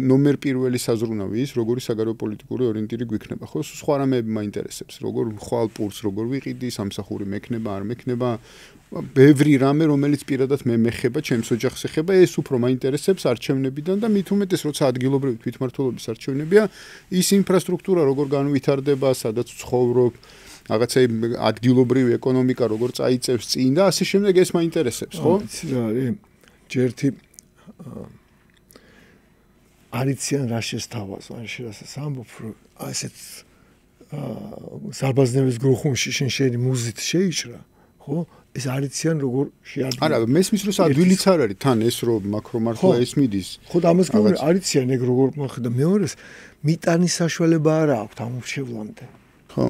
ნომერ პირველი საზრუნავი ის, როგორი საგარეო პოლიტიკური ორიენტირი გვიქნება, ხო? სხვა რამეები მაინტერესებს, როგორ ხვალ პურს, როგორ ვიყიდი, სამსახური მექნება, არ მექნება, ბევრი რამე, რომელიც პირადად მე მეხება, ჩემს ოჯახს ეხება, ეს უფრო მაინტერესებს არჩევნებიდან და მით უმეტეს, როცა ადგილობრივი თვითმმართველობის არჩევნებია, ის ინფრასტრუქტურა როგორ განვითარდება, სადაც ცხოვრობ, რაღაცა ადგილობრივი ეკონომიკა როგორ წაიწევს წინ და ასე შემდეგ ეს მაინტერესებს, ხო? იცი რა არის? ჯერთი არიციან რა შესთავაზო, ან შეიძლება ამბობ, რომ ასეთ სარბაზნების გრუხუნში შენ მუზით შეიჭრა, ხო? ეს არიციან როგორ შეადგინა. არა, მესმის რომ ადვილიც არ არის, თან ეს რომ მაქრომართლა ეს მიდის. ხო, და ამას გქონდა არიციან ეგ როგორ მოხდა მეორეს მიტანის საშუალება არა აქვს ამ ურჩევლამდე. ხო.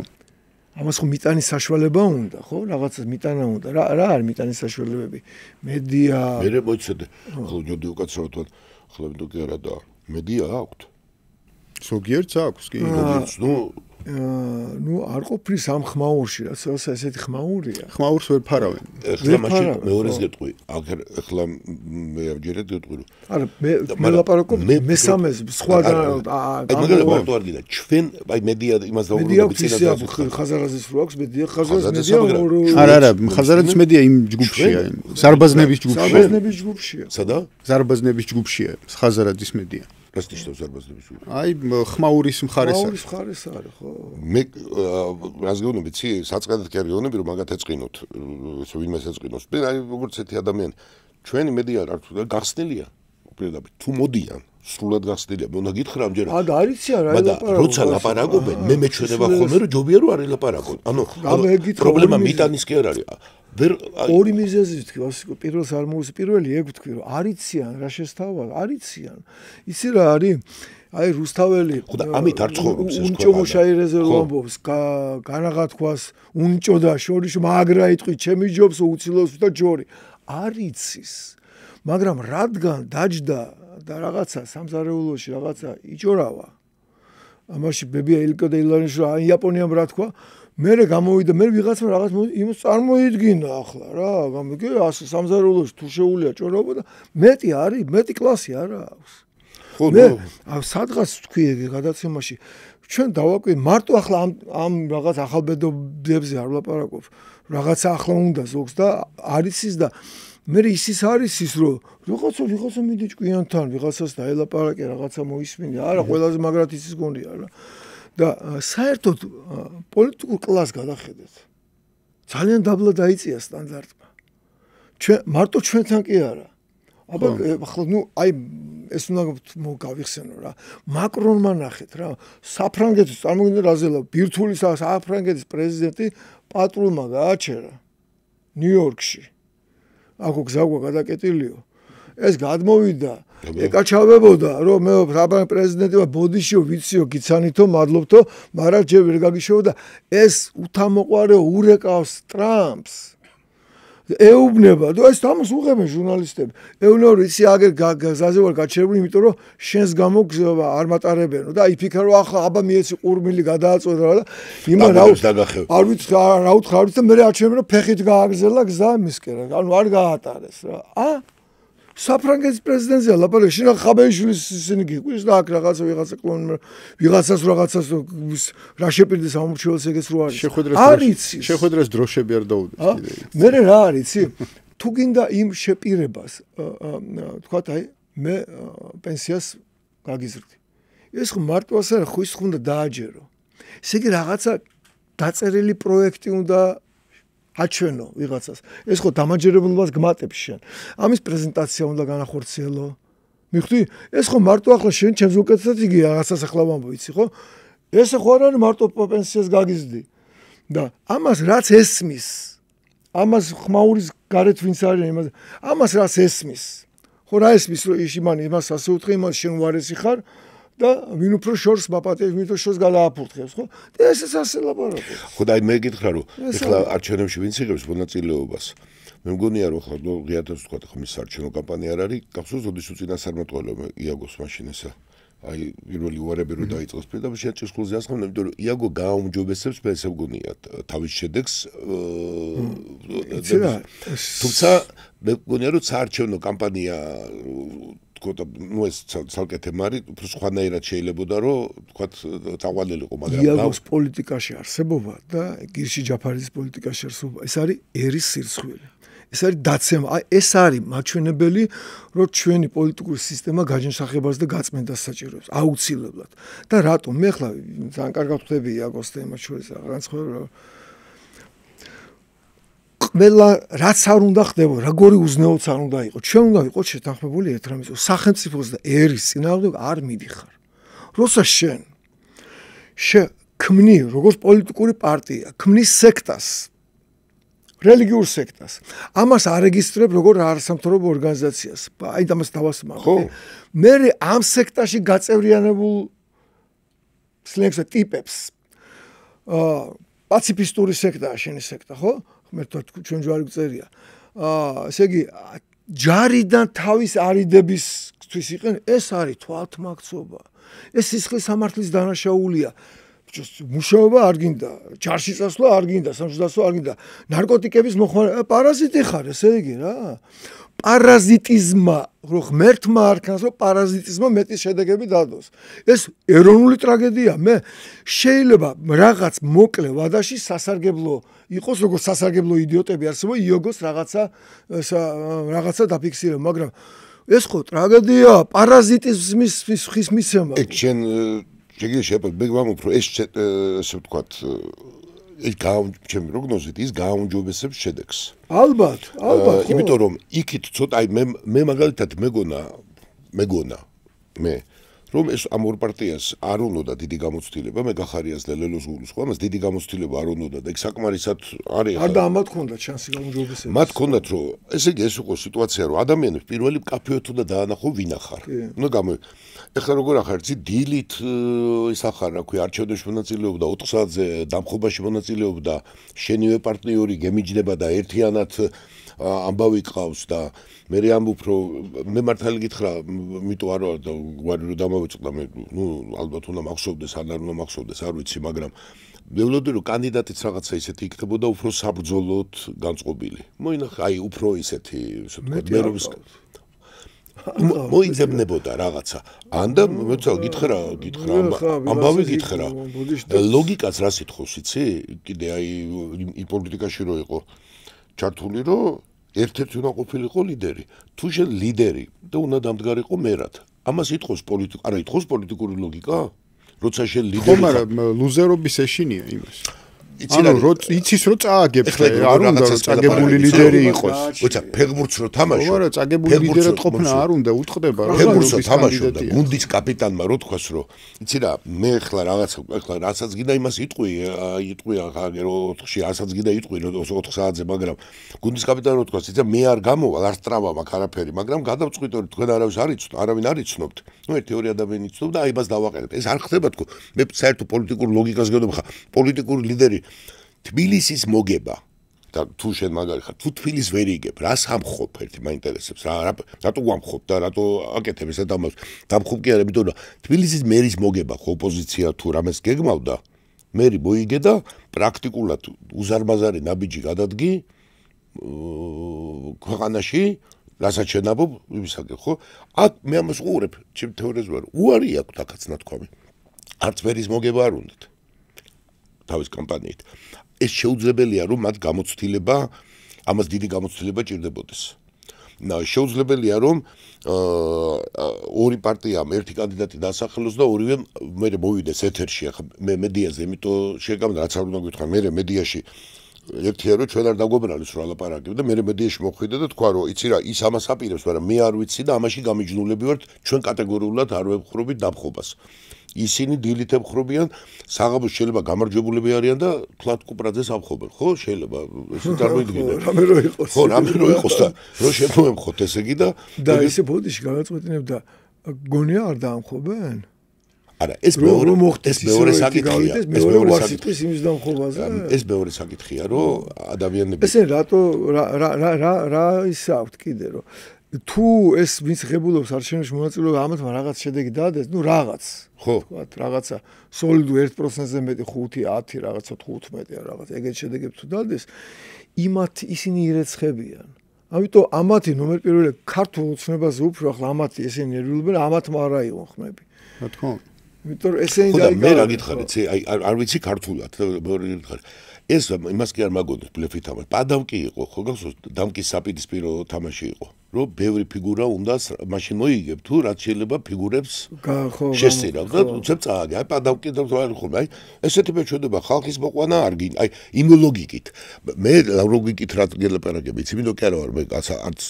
ამას ხო მიტანის საშუალება უნდა, ხო? რაღაცას მიტანა უნდა. რა არის მიტანის საშუალებები? მედია. მე მოიცადე, ხო, ჯოდი უკაცრავად, ხო, მე კი არა და მედია აქვს. ზოგიერთს აქვს, კი. ნუ არ ყოფნის ამ ხმაურში, რაც ესეთი ხმაურია. ხმაურს ვერ ფარავენ. ეხლა მაშინ მეორეს გეტყვი, ეხლა მე ამჯერად გეტყვი რომ არა, მე ლაპარაკობ მესამეს სხვა მაგალითად არ გიდა. ჩვენ აი მედია იმას დაუბრუნდები წინასწარ ხაზარაძის რო აქვს მედია ხაზარაძის მედია არა, ხაზარაძის მედია იმ ჯგუფშია, ზარბაზნების ჯგუფშია. ზარბაზნების ჯგუფშია. სადა? ზარბაზნების ჯგუფშია, ხაზარაძის მედია. რას ნიშნავს ზარბაზნების ჯგუფი? აი ხმაურის მხარეს არის. ხმაურის მხარეს არის, ხო? მე რას გეუბნები, ცი საწყედად კი არ გეუბნები, რომ მაგათ ეწყინოთ, ესე ვინმე ეწყინოს. მე აი როგორც ერთი ადამიანი, ჩვენი მედია რა თქმა უნდა გახსნილია. პირდაპირ თუ მოდიან, სრულად გახსნილია. მე უნდა გითხრა ამჯერად. და არიციან რა ლაპარაკობენ. როცა ლაპარაკობენ, მე მეჩვენება ხოლმე რომ ჯობია რომ არ ელაპარაკონ. ანუ პრობლემა მიტანის კი არ არის. ორი მიზეზი ვთქვი, ვასიკო, პირველს არ მოვისი, პირველი ეგ ვთქვი, რომ არიციან რა შესთავაზა, არიციან. იცი რა არის? აი რუსთაველი ხო და ამით არ ცხოვრობს ეს უნჭო მოშაირეზე რომ ამბობს, განაღათქვას უნჭო და შორიშ მაგრა იტყვი, ჩემი ჯობს უცილოს და ჯორი. არიცის. მაგრამ რადგან დაჯდა და რაღაცა სამზარეულოში რაღაცა იჭორავა. ამაში ბებია ილკო და ილანიშო აი იაპონიამ რა თქვა? მე გამოვიდა, მე ვიღაცამ რაღაც იმას წარმოიდგინა ახლა რა, გამიგე სამზარეულოში თუ შეუულია ჭორობა და მეტი არის, მეტი კლასი არა აქვს. ხო, მე სადღაც თქვი გადაცემაში, ჩვენ დავაკვირდით მარტო ახლა ამ რაღაც ახალბედობებზე არ ვლაპარაკობ. რაღაცა ახლა უნდა ზოგს და არის ის და მე ისიც არის ის რომ ვიღაცა მიდი ჭკვიანთან, ვიღაცას დაელაპარაკე, რაღაცა მოისმინე. არა, ყველაზე მაგრად ისიც გონია რა. და საერთოდ პოლიტიკურ კლასს გადახედეთ. ძალიან დაბლა დაიწია სტანდარტმა. მარტო ჩვენთან კი არა. აბა ახლა ნუ აი ეს უნდა გავიხსენო რა. მაკრონმა ნახეთ რა. საფრანგეთის წარმოგიდგენთ რაზელა ბირთვული საფრანგეთის პრეზიდენტი პატრულმა გააჩერა ნიუ-იორკში. აქ გზაგვა გადაკეტილიო. ეს გადმოვიდა ეკაჩავებოდა რომ მე პრეზიდენტი ვარ ბოდიშიო ვიციო გიცანითო მადლობთო მაგრამ ჯერ ვერ გაგიშოვდა ეს უთამოყარეო ურეკავს ტრამპს ეუბნება და ეს თამას უღებენ ჟურნალისტები ეუბნება რომ ისი აგერ გზაზე ვარ გაჩერებული იმიტომ რომ შენს გამო არ მატარებენო და იფიქრა რომ ახლა აბა მიეცი ყურმილი გადააწყვეტა და იმან არ ვიცი რა უთხარ და მე არჩევენ რომ ფეხით გააგზელა გზა მისკერა ანუ არ გაატარეს რა საფრანგეთის პრეზიდენტია ლაპარაკი, შენ ხაბენიშვილის ისინი გიყვირს და აქ ვიღაცა კლონი, ვიღაცას რა შეპირდეს ამორჩეველს ეგეც რო არის. შეხვედრას დროშები არ დაუდეს კიდე. მე რა არის, თუ გინდა იმ შეპირებას, თქვათ აი მე პენსიას გაგიზრდი. ეს ხო მარტო ასე რა ხო ის უნდა დააჯერო. ესე იგი რაღაცა დაწერილი პროექტი უნდა აჩვენო ვიღაცას. ეს ხო დამაჯერებლობას გმატებს შენ. ამის პრეზენტაცია უნდა განახორციელო. მიხდი? ეს ხო მარტო ახლა შენ ჩემს უკეთესად იგი რაღაცას ახლა ვამბობ, იცი ხო? ეს ხო არ არის მარტო პენსიას გაგიზრდი. და ამას რაც ესმის, ამას ხმაურის გარეთ ვინც არის იმას, ამას რაც ესმის. ხო რა ესმის რომ იმას ასე უთხრე, იმას შენ უარესი ხარ. და ვინ უფრო შორს მაპატიებს, ვინ უფრო შორს გადააფურთხებს, ხო? და ესეც ასე ლაპარაკობს. ხო და აი მე გითხრა რომ ეხლა არჩევნებში ვინც იღებს მონაწილეობას. მე მგონია რომ ხა ღიადაც თქვა ხომ ის არჩევნო კამპანია არ არის, გახსოვს როდის უწინასწარმეტყველო მე იაგოს მაშინ ესა. აი პირველი უარები რო დაიწყოს პირდაპირ შეჭისხულზე ასხამდა, იმიტომ რომ იაგო გააუმჯობესებს მე ესე მგონია თავის შედეგს. თუმცა მე მგონია რომ საარჩევნო კამპანია ну ეს ცალკე თემა არის, უფრო სხვანაირად შეიძლებოდა რომ თქვათ წავალილიყო, მაგრამ იაგოს პოლიტიკაში არსებობა და გირში ჯაფარის პოლიტიკაში არსებობა, ეს არის ერის სირცხვილი. ეს არის დაცემა, ეს არის მაჩვენებელი, რომ ჩვენი პოლიტიკური სისტემა გაჯანსაღებას და გაწმენდას საჭიროებს, აუცილებლად. და რატომ? მე ხლა ძალიან კარგად ხვდები იაგოს თემას შორის რაღაც ხოლმე ყველა რაც არ უნდა ხდებო, როგორი უზნეოც არ უნდა იყოს. ჩვენ უნდა ვიყოთ შეთანხმებული ერთ რამეზე, სახელმწიფოს და ერის წინააღმდეგ არ მიდიხარ. როცა შენ ქმნი როგორც პოლიტიკური პარტია, ქმნის სექტას, რელიგიურ სექტას, ამას არეგისტრებ როგორც არასამთავრობო ორგანიზაციას. აი ამას დავასმარხე. მე ამ სექტაში გაწევრიანებულ სლენგსა ტიპებს პაციფისტური სექტაა შენი სექტა, ხო? მე ჩვენ ჯვარი გწერია. ესე იგი ჯარიდან თავის არიდებისთვის იყენ, ეს არის თვალთმაქცობა. ეს სისხლის სამართლის დანაშაულია. მუშაობა არ გინდა, ჯარში წასვლა არ გინდა, სამშობლოში წასვლა არ გინდა. ნარკოტიკების მოხმარება, პარაზიტი ხარ, ესე იგი რა. პარაზიტიზმა, რო ღმერთმა არქანს, რომ პარაზიტიზმა მეტი შედეგები დადოს. ეს ეროვნული ტრაგედია. მე შეიძლება რაღაც მოკლე ვადაში სასარგებლო იყოს, როგორც სასარგებლო იდიოტები არსებობენ, იოგოს რაღაცა დაფიქსირებ, მაგრამ ეს ხო ტრაგედია, პარაზიტიზმის ხის მიცემა. ეგ შენ შეგიძლია შეფოთ, მე ვამბობ, რომ ეს ესე ვთქვათ, ეს ჩემი პროგნოზით ის გააუმჯობესებს შედეგს. ალბათ. იმიტომ რომ იქით ცოტა აი მე მაგალითად მეგონა რომ ეს ამ ორ პარტიას არ უნდა დიდი გამოცდილება, მე გახარიას და ლელოს გულს ხო, ამას დიდი გამოცდილება არ უნდა და ეგ საკმარისად არის. არ და ამათ ქონდათ შანსი გაუმჯობესების. მათ ქონდათ რომ ესე იგი ეს იყო სიტუაცია რომ ადამიანებს პირველი კაფეოთ უნდა დაანახო ვინ ახარ. ნუ ეხლა როგორ ახარ იცი დილით ის ახარ რა ქვია არჩევნებში მონაწილეობდა 4 საათზე დამხობაში მონაწილეობდა შენივე პარტნიორი გემიჯდება და ერთიანად ამბავი ყავს და მე ამბობ რომ მე მართალი გითხრა მიტო არ ვარ და გვარი რომ დამავიწყდა მე ნუ ალბათ უნდა მახსოვდეს ან არ უნდა მახსოვდეს არ ვიცი მაგრამ ველოდი რომ კანდიდატიც რაღაცა ისეთი იქნებოდა უფრო საბრძოლოდ განწყობილი მოინახე აი უფრო ისეთი ისე თქვა მე რომ მოიძებნებოდა რაღაცა ან და მეცა გითხრა ამბავი გითხრა ლოგიკას რა სიტყვის იცი კიდე აი იმ პოლიტიკაში რო იყო ჩართული რომ ერთ-ერთი უნდა ყოფილიყო ლიდერი თუ შენ ლიდერი და უნდა დამდგარიყო მერად ამას ითხოვს არა ითხოვს პოლიტიკური ლოგიკა როცა შენ ლიდერი ხომ არა ლუზერობის ეშინია იმას ანუ იცის რომ წააგებს არ უნდა რომ წაგებული ლიდერი იყოს როცა ფეხბურთს რო თამაშობ არა წაგებული ლიდერად ყოფნა არ უნდა უთყდება რა ფეხბურთს თამაშობ და გუნდის კაპიტანმა რო თქვას რომ იცი რა მე ახლა რასაც გინდა იმას იტყვი აღარ 4-ში ასაც გინდა იტყვი 4 საათზე მაგრამ გუნდის კაპიტანმა რო თქვას იცი მე არ გამოვალ არ სწრავა მაქვს არაფერი მაგრამ გადავწყვიტე რომ თქვენ არავინ არ იცნობთ ნუ ერთი ორი ადამიანი იცნობს და აი მას დავაყენებ ეს არ ხდება თქო მე საერთო პოლიტიკურ ლოგიკას გეუბნები ხა პოლიტიკური ლიდერი თბილისის მოგება და თუ შენ მაგარი ხარ თუ თბილისს ვერ იგებ რას ამხობ ერთი მაინტერესებს რატო გვამხობ და რატო აკეთებ ესა დამხობ კი არა იმიტომ რომ თბილისის მერის მოგება ხო ოპოზიცია თუ რამეს გეგმავდა მერი მოიგე და პრაქტიკულად უზარმაზარი ნაბიჯი გადადგი ქვეყანაში რასაც შენაბობ, იმისაკენ, ხო? აქ მე ამას უყურებ, ჩემ თეორიაზე ვარ, უარი აქვს აქაც ნათქვამი. არც ვერის მოგება არ უნდათ. თავის კამპანიით. ეს შეუძლებელია, რომ მათ გამოცდილება, ამას დიდი გამოცდილება ჭირდებოდეს. შეუძლებელია, რომ ორი პარტიამ ერთი კანდიდატი დასახელოს და ორივე მე მოვიდეს ეთერში, ახლა მე მედიაზე, იმიტომ შეგამდა რაც არ უნდა გითხრა, მე მედიაში ერთია რომ ჩვენ არ დაგვებრალეს რა ლაპარაკები და მე მედიაში მოხვიდე და თქვა რომ იცი რა ის ამას აპირებს, მაგრამ მე არ ვიცი და ამაში გამიჯნულები ვართ, ჩვენ კატეგორიულად არ ვებხრობით დაბხობას. ისინი დილით ებხრობიან, საღამოს შეიძლება გამარჯვებულები არიან და თლათ კუპრაძეს აბხობენ, ხო? შეიძლება ესე წარმოიდგინე. რამე რო იყოს. ხო, რამე რო იყოს და რო შემოემხოთ ესე იგი და ესე ბოდიში გავაწყვეტინებ და გონია არ დაამხობენ? არა, ეს მეორე საკითხია. ეს მეორე საკითხის იმის დამხობაზე. ეს მეორე საკითხია, რომ ადამიანები ესე რატო რა ის აქვს კიდე რომ თუ ეს ვინც ღებულობს არჩევნებში მონაწილეობა ამათ რაღაც შედეგი დადეს, ნუ რაღაც. ხო, ვთქვათ, რაღაცა სოლიდო 1%-ზე მეტი 5, 10, რაღაცა 15 რაღაც ეგეთ შედეგებს თუ დადეს, იმათ ისინი ირეცხებიან. ამიტომ ამათი ნომერ პირველი ქართულ ოცნებაზე უფრო ახლა ამათი ესენი ნერვიულობენ, ამათმა არა იყვნენ ხმები. რა თქმა უნდა. იმიტომ ესენი და მე რა გითხარით, არ ვიცი ქართულად, მეორე გითხარით. ეს იმას კი არ მაგონდეთ ბლეფით ამას. პადავკი იყო, ხო გახსოვთ, დამკის საპირისპირო თამაში იყო. რომ ბევრი ფიგურა უნდა მაშინ მოიგებ თუ რაც შეიძლება ფიგურებს შესწირავ და უცებ წააგე. აი პადავკი და ხოლმე. აი ესეთი მეჩვენება ხალხის მოყვანა არ გინ. აი იმ ლოგიკით. მე ლოგიკით რა გელაპარაკები, იცი, მინდო კი არა ვარ მე არც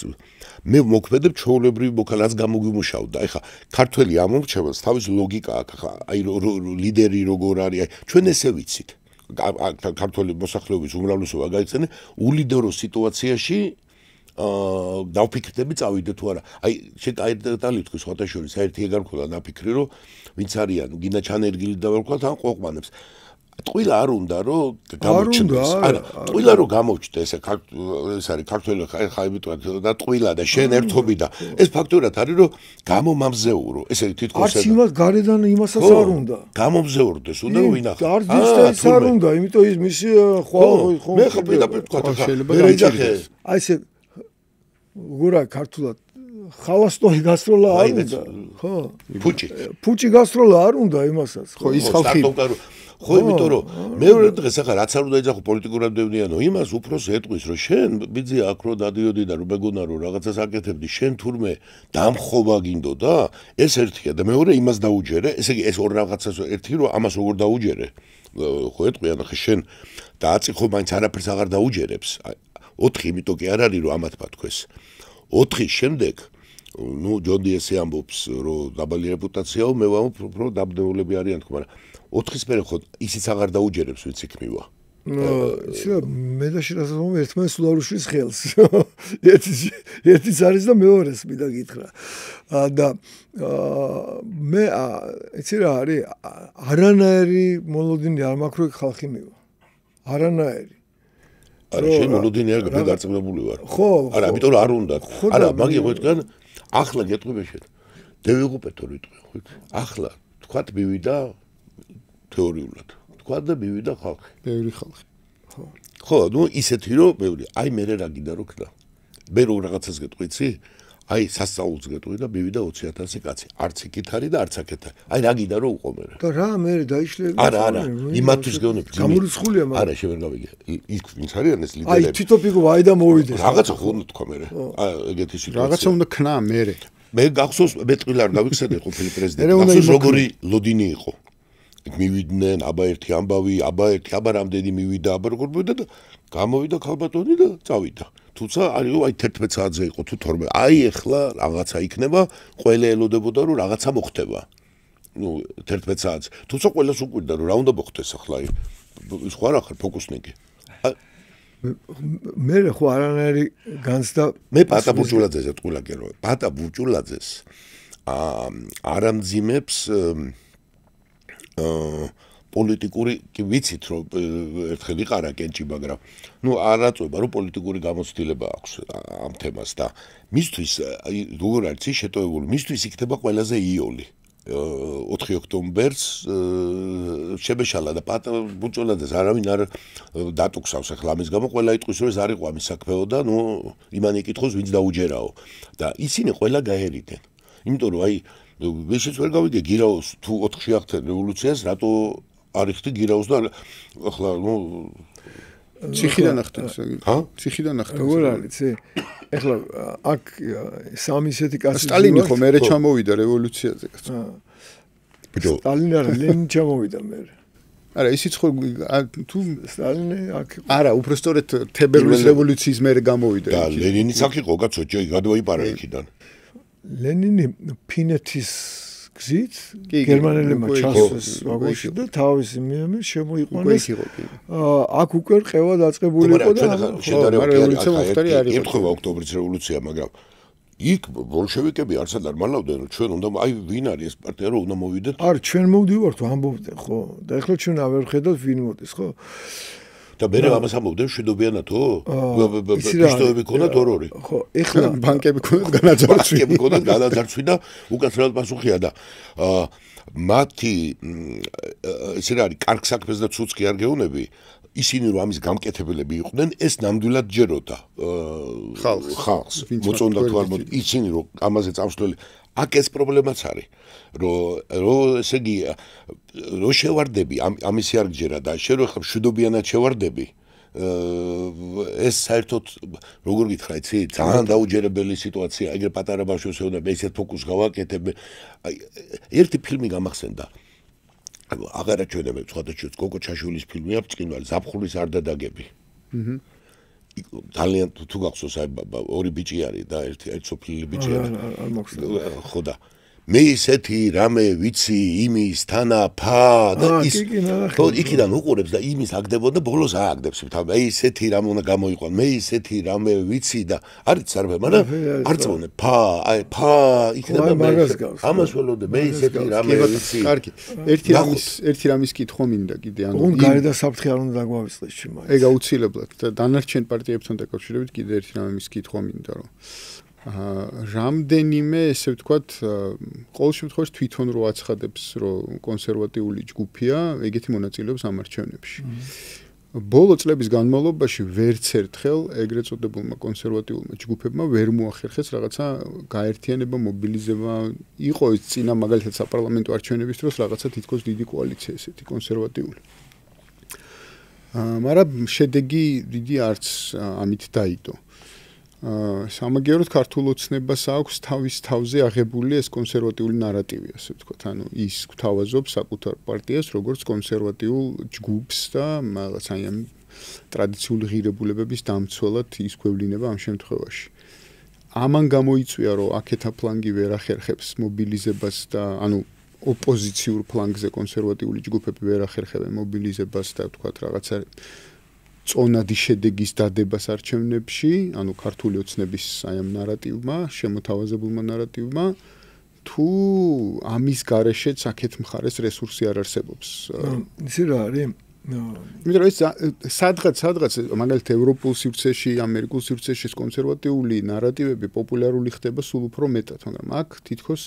მე მოქმედებ ჩვეულებრივ მოქალაქს გამოგიმუშავდა. აი ხა ქართველი ამომრჩეველს თავის ლოგიკა აქვს. აი ლიდერი როგორ არის. აი ჩვენ ესე ვიცით. ქართული მოსახლეობის უმრავლესობა გაიცენენ ულიდერო სიტუაციაში დავფიქრდები წავიდე თუ არა. აი შეკაიდალი თქვი სხვათა შორის ერთი ეგარ მქონდა ნაფიქრი რომ ვინც არიან გინდა ჩანერგილი დავარქვათ ან ყვოყვანებს. ტყუილა არ უნდა რომ გამოჩნდეს. არა, ტყუილა რომ გამოჩნდეს ეს არის ქართული ხაიბიტყვათ და ტყუილა და შენ ერთობი და ეს ფაქტურად არის რომ გამომამზეურო. ესე თითქოს არც იმას გარედან იმასაც არ უნდა. გამომზეურდეს უნდა ვინახო. არც ის არ უნდა, იმიტომ ის მისი ხო მე ხო პირდაპირ თქვა შეიძლება აი ესე გურა ქართულად ხალასტოი გასროლა არ უნდა, ხო? ფუჭი გასროლა არ უნდა იმასაც. ხო ის ხალხი ხო, იმიტომ რომ მეორე დღეს ახლა რაც არ უნდა ეძახო პოლიტიკურად დევნიანო, იმას უფროს ეტყვის, რომ შენ ბიძი აქ რო დადიოდი და რომ მეგონა რომ რაღაცას აკეთებდი, შენ თურმე დამხობა გინდოდა, ეს ერთია და მეორე იმას დაუჯერე, ესე იგი ეს ორ რაღაცას ერთი რომ ამას როგორ დაუჯერე. ხო ეტყვიან ახლა შენ დააწიხო მაინც არაფერს აღარ დაუჯერებს. 4 იმიტომ კი არ არის რომ ამათმა თქვეს. 4-ის შემდეგ ნუ ჯონდი ესე ამბობს რომ დაბალი რეპუტაციაო, მე ვამბობ რომ დაბნეულები არიან თქო, მაგრამ 4-ის მერე ხო ისიც აღარ დაუჯერებს ვინც იქ მივა. იცი რა მე და შენ ერთმანეთს სულ არ უშვის ხელს. ერთიც არის და მეორეს მინდა გითხრა. და მე იცი რა არის არანაირი მოლოდინი არ მაქვს რომ ხალხი მივა. არანაირი. არა შენ მოლოდინი არ მე დარწმუნებული ვარ. ხო. არა, ამიტომ არ უნდა. არა, მაგი ხოთგან ახლა გეტყვი შენ. დევიღუპეთო რიტყვი, ხო? ახლა თქვათ მივიდა თეორიულად. თქვა და მივიდა ხალხი. ბევრი ხალხი. ხო, ნუ ისეთი რომ ბევრი. აი მე რა გინდა რო ქნა. მე რო რაღაცას გეტყვიცი? აი სასწაულს გეტყვი და მივიდა 20,000 კაცი. არც იქით არის და არც აქეთ არის. აი რა გინდა რო უყო მე. და რა მე დაიშლები? არა, იმათვის გეუბნები. გამორიცხულია მაგრამ. არა, შევერ გავიგე. იქ ვინც არიან ეს ლიდერები. აი თვითონ ფიქრობ აი და მოვიდეს. რაღაცა ხო უნდა თქვა მე. აი ეგეთი სიტუაცია. რაღაცა უნდა ქნა მე. მე გახსოვს მე ტყილა არ გავიხსენე ყოფილი პრეზიდენტი. გახსოვს როგორი ლოდინი იყო. მივიდნენ, აბა ერთი ამბავი, აბა რამდენი მივიდა, აბა როგორ მივიდა და გამოვიდა ქალბატონი და წავიდა. თუმცა აი 11 საათზე იყო თუ 12. აი ეხლა რაღაცა იქნება, ყველა ელოდებოდა რომ რაღაცა მოხდება. ნუ 11 საათზე. თუმცა ყველას უკვირდა რომ რა უნდა მოხდეს ახლა აი სხვა რა ხარ ფოკუსნიკი. მე ხო არანაირი განცდა მე პატა ბურჭულაძეზე ტყუილა გერო. პატა ბურჭულაძეს არამძიმებს პოლიტიკური კი ვიცით რომ ერთხელ იყარა კენჭი, მაგრამ ნუ არაწובה რომ პოლიტიკური გამოცდილება აქვს ამ თემას და მისთვის როგორ არის შეტოვებული, მისთვის იქნება ყველაზე იოლი. 4 ოქტომბერს შემეშალა და ბუჭოლადეს არავინ არ დატუქსავს ახლა ამის გამო ყველა იტყვის რომ ეს არ იყო ამის საქმეო და ნუ იმან იკითხოს ვინც დაუჯერაო და ისინი ყველა გაერიდნენ იმიტომ რომ აი ვეშიც ვერ გავიგე გირაოს თუ 4 შეახტენ რევოლუციას რატო არ იხდი გირაოს და ახლა ნუ ციხიდან ახდენს ციხიდან ახდენს როგორ არის ეხლა აქ სამი ისეთი კაცი სტალინი ხო მერე ჩამოვიდა რევოლუციაზე ბიჭო სტალინი არა ლენინი ჩამოვიდა მერე არა ისიც ხო თუ სტალინი აქ არა უბრალოდ თებერვლის რევოლუციის მერე გამოვიდა და ლენინიც აქ იყო კაცო გადაიპარა იქიდან ლენინი ფინეთის გზით გერმანელებმა ჩასვეს ვაგონში და თავისი მიემე შემოიყვანეს აქ უკვე რყევა დაწყებული იყო და რევოლუცია მოხდარი არ იყო ემთხვევა ოქტომბრის რევოლუცია მაგრამ იქ ბოლშევიკები არც არ მალავდნენ რომ ჩვენ უნდა აი ვინ არის ეს პარტია რომ უნდა მოვიდეთ არ ჩვენ მოვდივართ ამბობდნენ ხო და ეხლა ჩვენ არ ვხედავთ ვინ მოდის ხო და მე ამას ამბობდნენ შვიდობიანათო პისტოები ქონდათ ორ-ორი ხო ეხლა ბანკები ქონდათ განაძარცვი ბანკები ქონდათ განაძარცვი და უკაცრავად პასუხია და მათი ესე რა არის კარგ საქმეს და ცუც კი არ გეუნები ისინი რომ ამის გამკეთებელები იყვნენ ეს ნამდვილად ჯეროდა ხალხს მოწონდა თუ არ მოწონდა ისინი რომ ამაზე წამსვლელი აქ ეს პრობლემაც არის რომ ესე იგი რო შევარდები ამისი არ გჯერა და შენ რო ხარ მშვიდობიანად შევარდები ეს საერთოდ როგორ გითხრა იცი ძალიან დაუჯერებელი სიტუაცია ეგრე პატარა ბავშვებს ეუბნება ესეთ ფოკუსს გავაკეთებ აი ერთი ფილმი გამახსენდა აღარაჩვენებებ სხვადასხვა გოგო ჩაშვილის ფილმია ბრწყინვალე ზაფხულის არდადაგები ძალიან თუ გახსოვს აი ორი ბიჭი არის და ერთ სოფლილი ბიჭი არის ხო და მე ისეთი რამე ვიცი იმის თანა ფა და ის ხო იქიდან უყურებს და იმის აგდებოდა ბოლოს ააგდებს თავი აი ისეთი რამე უნდა გამოიყვან მე ისეთი რამე ვიცი და არის სარფე მაგრამ არ წონე ფა აი ფა იქნება ამას ველოდე მე ისეთი რამე ვიცი კარგი ერთი რამის კითხვა მინდა კიდე ანუ გარი და საფრთხე არ უნდა დაგვავიწყდეს ჩემ ეგ აუცილებლად და დანარჩენ პარტიებთან დაკავშირებით კიდე ერთი რამის კითხვა მინდა რომ რამდენიმე ესე ვთქვათ ყოველ შემთხვევაში თვითონ რო აცხადებს რომ კონსერვატიული ჯგუფია ეგეთი მონაწილეობს ამ არჩევნებში ბოლო წლების განმავლობაში ვერც ერთხელ ეგრეთ წოდებულმა კონსერვატიულმა ჯგუფებმა ვერ მოახერხეს რაღაცა გაერთიანება მობილიზება იყო ის წინა მაგალითად საპარლამენტო არჩევნების დროს რაღაცა თითქოს დიდი კოალიცია ესეთი კონსერვატიული მაგრამ შედეგი დიდი არც ამით დაიდო სამაგიეროდ ქართულ ოცნებას აქვს თავის თავზე აღებული ეს კონსერვატიული ნარატივი, ასე ვთქვათ, ანუ ის გვთავაზობს საკუთარ პარტიას როგორც კონსერვატიულ ჯგუფს და რაღაც აი ამ ტრადიციული ღირებულებების დამცველად ის გვევლინება ამ შემთხვევაში. ამან გამოიწვია, რომ აქეთა ფლანგი ვერ ახერხებს მობილიზებას და ანუ ოპოზიციურ ფლანგზე კონსერვატიული ჯგუფები ვერ ახერხებენ მობილიზებას და ვთქვათ რაღაცა წონადი შედეგის დადებას არჩევნებში, ანუ ქართული ოცნების აი ამ ნარატივმა, შემოთავაზებულმა ნარატივმა, თუ ამის გარეშეც აქეთ მხარეს რესურსი არ არსებობს. ისე რა არის? იმიტომ რომ ეს სადღაც მაგალითად ევროპულ სივრცეში, ამერიკულ სივრცეში კონსერვატიული ნარატივები პოპულარული ხდება სულ უფრო მეტად, მაგრამ აქ თითქოს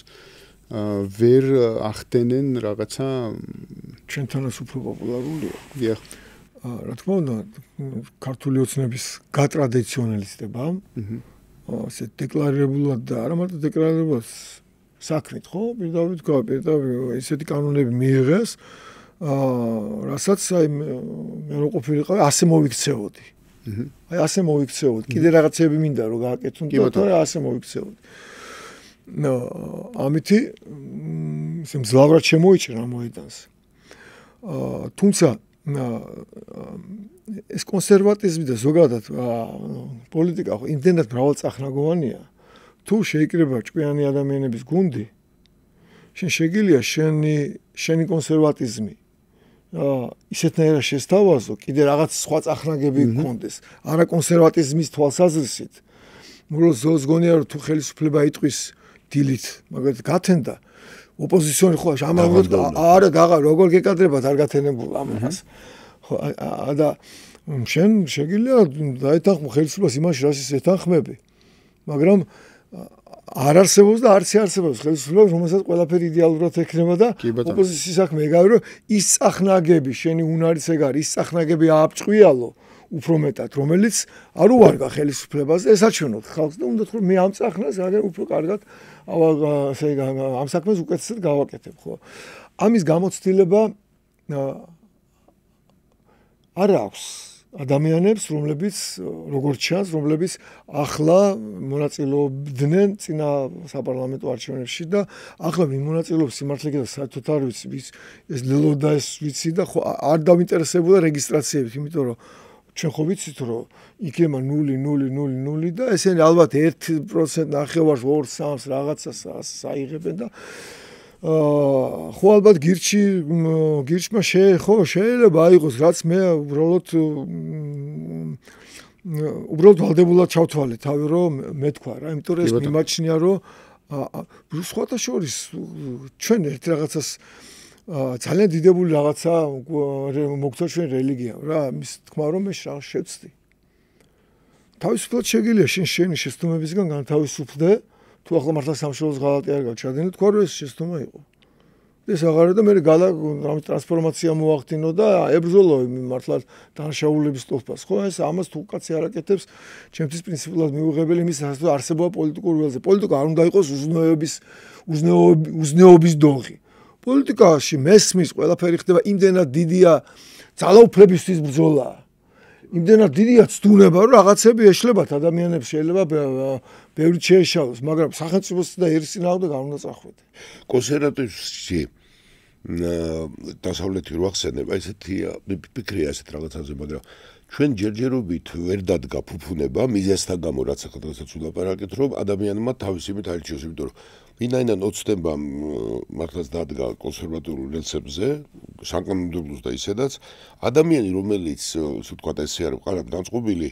ვერ ახდენენ რაღაცა ჩვენთანაც უფრო პოპულარულია. დიახ. რა თქმა უნდა, ქართული ოცნების გატრადიციონალიზდება, ასე დეკლარირებულად და არა მარტო დეკლარირებულად საქმით, ხო? პირდაპირ ესეთი კანონები მიიღეს, რასაც აი მე რო ყოფილიყავი, ასე მოვიქცეოდი. აი ასე მოვიქცეოდი. კიდე რაღაცები მინდა რომ გააკეთონ და თორე ასე მოვიქცეოდი. ამითი ისე მძლავრად შემოიჭრა მოედანს. თუმცა ეს კონსერვატიზმი და ზოგადად პოლიტიკა ხო იმდენად მრავალწახნაგოვანია. თუ შეიკრება ჭკვიანი ადამიანების გუნდი, შენ შეგიძლია შენი კონსერვატიზმი ისეთნაირად შესთავაზო, კიდე რაღაც სხვა წახნაგები გქონდეს. არა კონსერვატიზმის თვალსაზრისით. მუროს ზოლს გონია რომ თუ ხელისუფლება იტყვის დილით, მაგალითად გათენდა ოპოზიციონი ხო ამავდროულად არა როგორ გეკადრებათ არ გათენებულა ამას. ხო და შენ შეგიძლია დაეთანხმო ხელისუფლებას იმაში რაც ის ეთანხმები. მაგრამ არ არსებობს და არც არსებობს ხელისუფლება, რომელსაც ყველაფერი იდეალურად ექნება და ოპოზიციის საქმე ეგაა, რომ ის წახნაგები, შენი უნარიც ეგ არის, ის წახნაგები ააბჭყვიალო უფრო მეტად, რომელიც არ უვარგა ხელისუფლებას და ესაჩვენოთ ხალხს და უნდათ რომ მე ამ წახნას აგერ უფრო კარგად ამ საქმეს უკეთესად გავაკეთებ, ხო? ამის გამოცდილება არ აქვს ადამიანებს, რომლებიც როგორც ჩანს, რომლებიც ახლა მონაწილეობდნენ წინა საპარლამენტო არჩევნებში და ახლა ვინ მონაწილეობს სიმართლე გითხრათ საერთოდ არ ვიცი, ეს ლელოდა ეს ვიცი და ხო არ დავინტერესებულა რეგისტრაციებით, იმიტომ რომ ჩვენ ხო ვიცით რომ იქნება 0.000 და ესენი ალბათ 1% ნახევარს 2-3 რაღაცას აიღებენ და ხო ალბათ გირჩმა შეიძლება აიღოს რაც მე უბრალოდ ვალდებულად ჩავთვალე თავი რომ მე თქვა რა იმიტომ რომ ეს მიმაჩნია რომ სხვათა შორის ჩვენ ერთ რაღაცას ძალიან დიდებული რაღაცა მოგწვა ჩვენ რელიგია რა მის თქმა რომ მე შევწდი თავისუფლად შეგიძლია შენი შეცდომებისგან განთავისუფლდე თუ ახლა მართლა სამშობლოს ღალატი არ გაჩადენე თქვა რომ ეს შეცდომა იყო ეს აღარა და მე რამე ტრანსფორმაცია მოახდინო და ებრძოლო მართლა დანაშაულების სტოფას ხო ეს ამას თუ კაცი არ აკეთებს ჩემთვის პრინციპულად მიუღებელი მის არსებობა პოლიტიკურ ველზე პოლიტიკა არ უნდა იყოს უზნეობის დოღი პოლიტიკაში მესმის ყველაფერი ხდება იმდენად დიდია ძალაუფლებისთვის ბრძოლა იმდენად დიდია ცდუნება რომ რაღაცები ეშლებათ ადამიანებს შეიძლება ბევრი შეეშალოს მაგრამ სახელმწიფოს და ერის წინააღმდეგ არ უნდა წახვიდე კონსერვატივში დასავლეთი რო ახსენება ესეთი ფიქრია ესეთ რაღაცაზე მაგრამ ჩვენ ჯერჯერობით ვერ დადგა ფუფუნება მიზესთან გამო რაც ახლა დღესაც ვლაპარაკეთ რომ ადამიანმა თავისი მით აირჩიოს იმიტომ რომ ვინაიდან ოცნება მართლაც დადგა კონსერვატიულ რელსებზე საკანონმდებლოს და ისედაც ადამიანი რომელიც ასე ვთქვათ ესე არის ყარად განწყობილი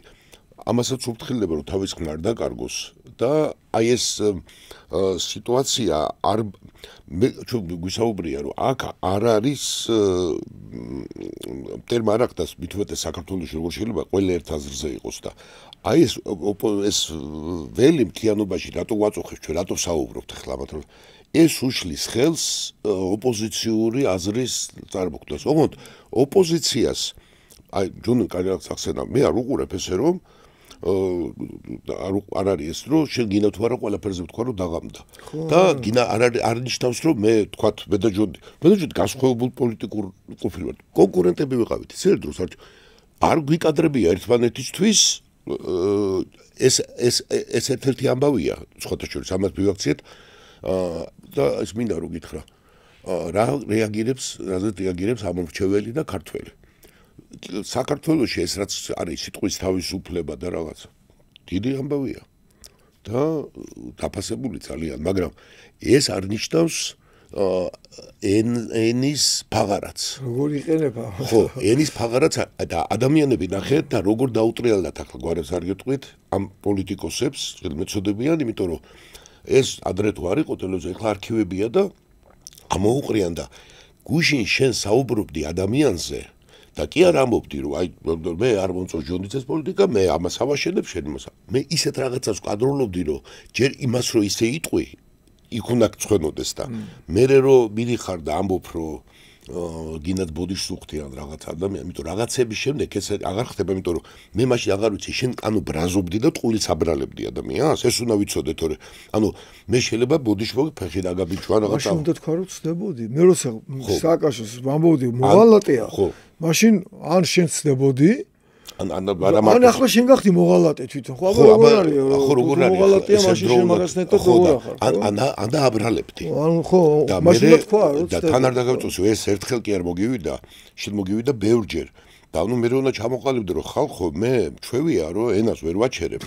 ამასაც უფრთხილდება რომ თავის ხმა არ დაკარგოს და აი ეს სიტუაცია არ ჩვენ გვისაუბრია რომ აქ არ არის ტერმა არ ახდას მithuete საქართველოს როგორ შეიძლება ყველა ერთ აზრზე იყოს და აი ეს ველი მთლიანობაში რატო ვაწუხებთ ჩვენ რატო საუბრობთ ახლა ამათ ეს უშლის ხელს ოპოზიციური აზრის წარმოქმნას ოღონდ ოპოზიციას აი ჯონ კარგად ახსენა მე არ უყურებ ესე რომ არ არის ეს რომ შენ გინდა თუ არა ყველაფერზე ვთქვა რომ დაღამდა და გინდა არ ნიშნავს რომ მე თქვათ მე და ჯონი გასხოვებულ პოლიტიკურ ყოფილი ვარ კონკურენტები ვიყავით ისე ერთ დროს არ გვიკადრებია ერთმანეთისთვის ეს ერთ-ერთი ამბავია სხვათა შორის ამას მივაქციეთ და ის მინდა რომ გითხრა რა რეაგირებს ამორჩეველი და ქართველი საქართველოში ეს რაც არის სიტყვის თავისუფლება და რაღაცა დიდი ამბავია და დაფასებული ძალიან მაგრამ ეს არ ნიშნავს ენის ფაღარაც როგორ იყენება ხო ენის ფაღარაც და ადამიანები ნახეთ და როგორ დაუტრიალდათ ახლა გვარებს არ გეტყვით ამ პოლიტიკოსებს მეცოდებიან იმიტომ რომ ეს ადრე თუ არ იყო ტელევიზია ახლა არქივებია და ამოუყრიან და გუშინ შენ საუბრობდი ადამიანზე და კი არ ამბობდი რომ აი მე არ მომწონს ჯონდიცეს პოლიტიკა მე ამას ავაშენებ შენ იმას მე ისეთ რაღაცას ვკადრულობდი რომ ჯერ იმას რომ ისე იტყვი იქ უნდა გწვენოდეს და მე რომ მიდიხარ და ამბობ რომ გინდათ ბოდიშს უხდიან რაღაც ადამიანი იმიტომ რაღაცების შემდეგ ეს აღარ ხდება იმიტომ რომ მე მაშინ აღარ ვიცი შენ ანუ ბრაზობდი და ტყუილს აბრალებდი ადამიანს ეს უნდა ვიცოდე თორე ანუ მე შეიძლება ბოდიშ ფეხი დაგაბიჭვა რაღაცა მაშინ უნდა თქვა რომ ცდებოდი მე როცა სააკაშოს ვამბობდი მოღალატეა მაშინ ან შენ ცდებოდი ან ახლა შენ გახდი მოღალატე თვითონ ხო აბა როგორ არის ხო როგორ არის მოღალატეა მაშინ შენ მაგას ნეტო როგორ ახარ ან დააბრალებდი ან ხო მაშინ თქვა რომ და თან არ დაგავწოსო ეს ერთხელ კი არ მოგივიდა შენ მოგივიდა ბევრჯერ და ნუ მე უნდა ჩამოყალიბდე რომ ხალხო მე ჩვევია რომ ენას ვერ ვაჩერებ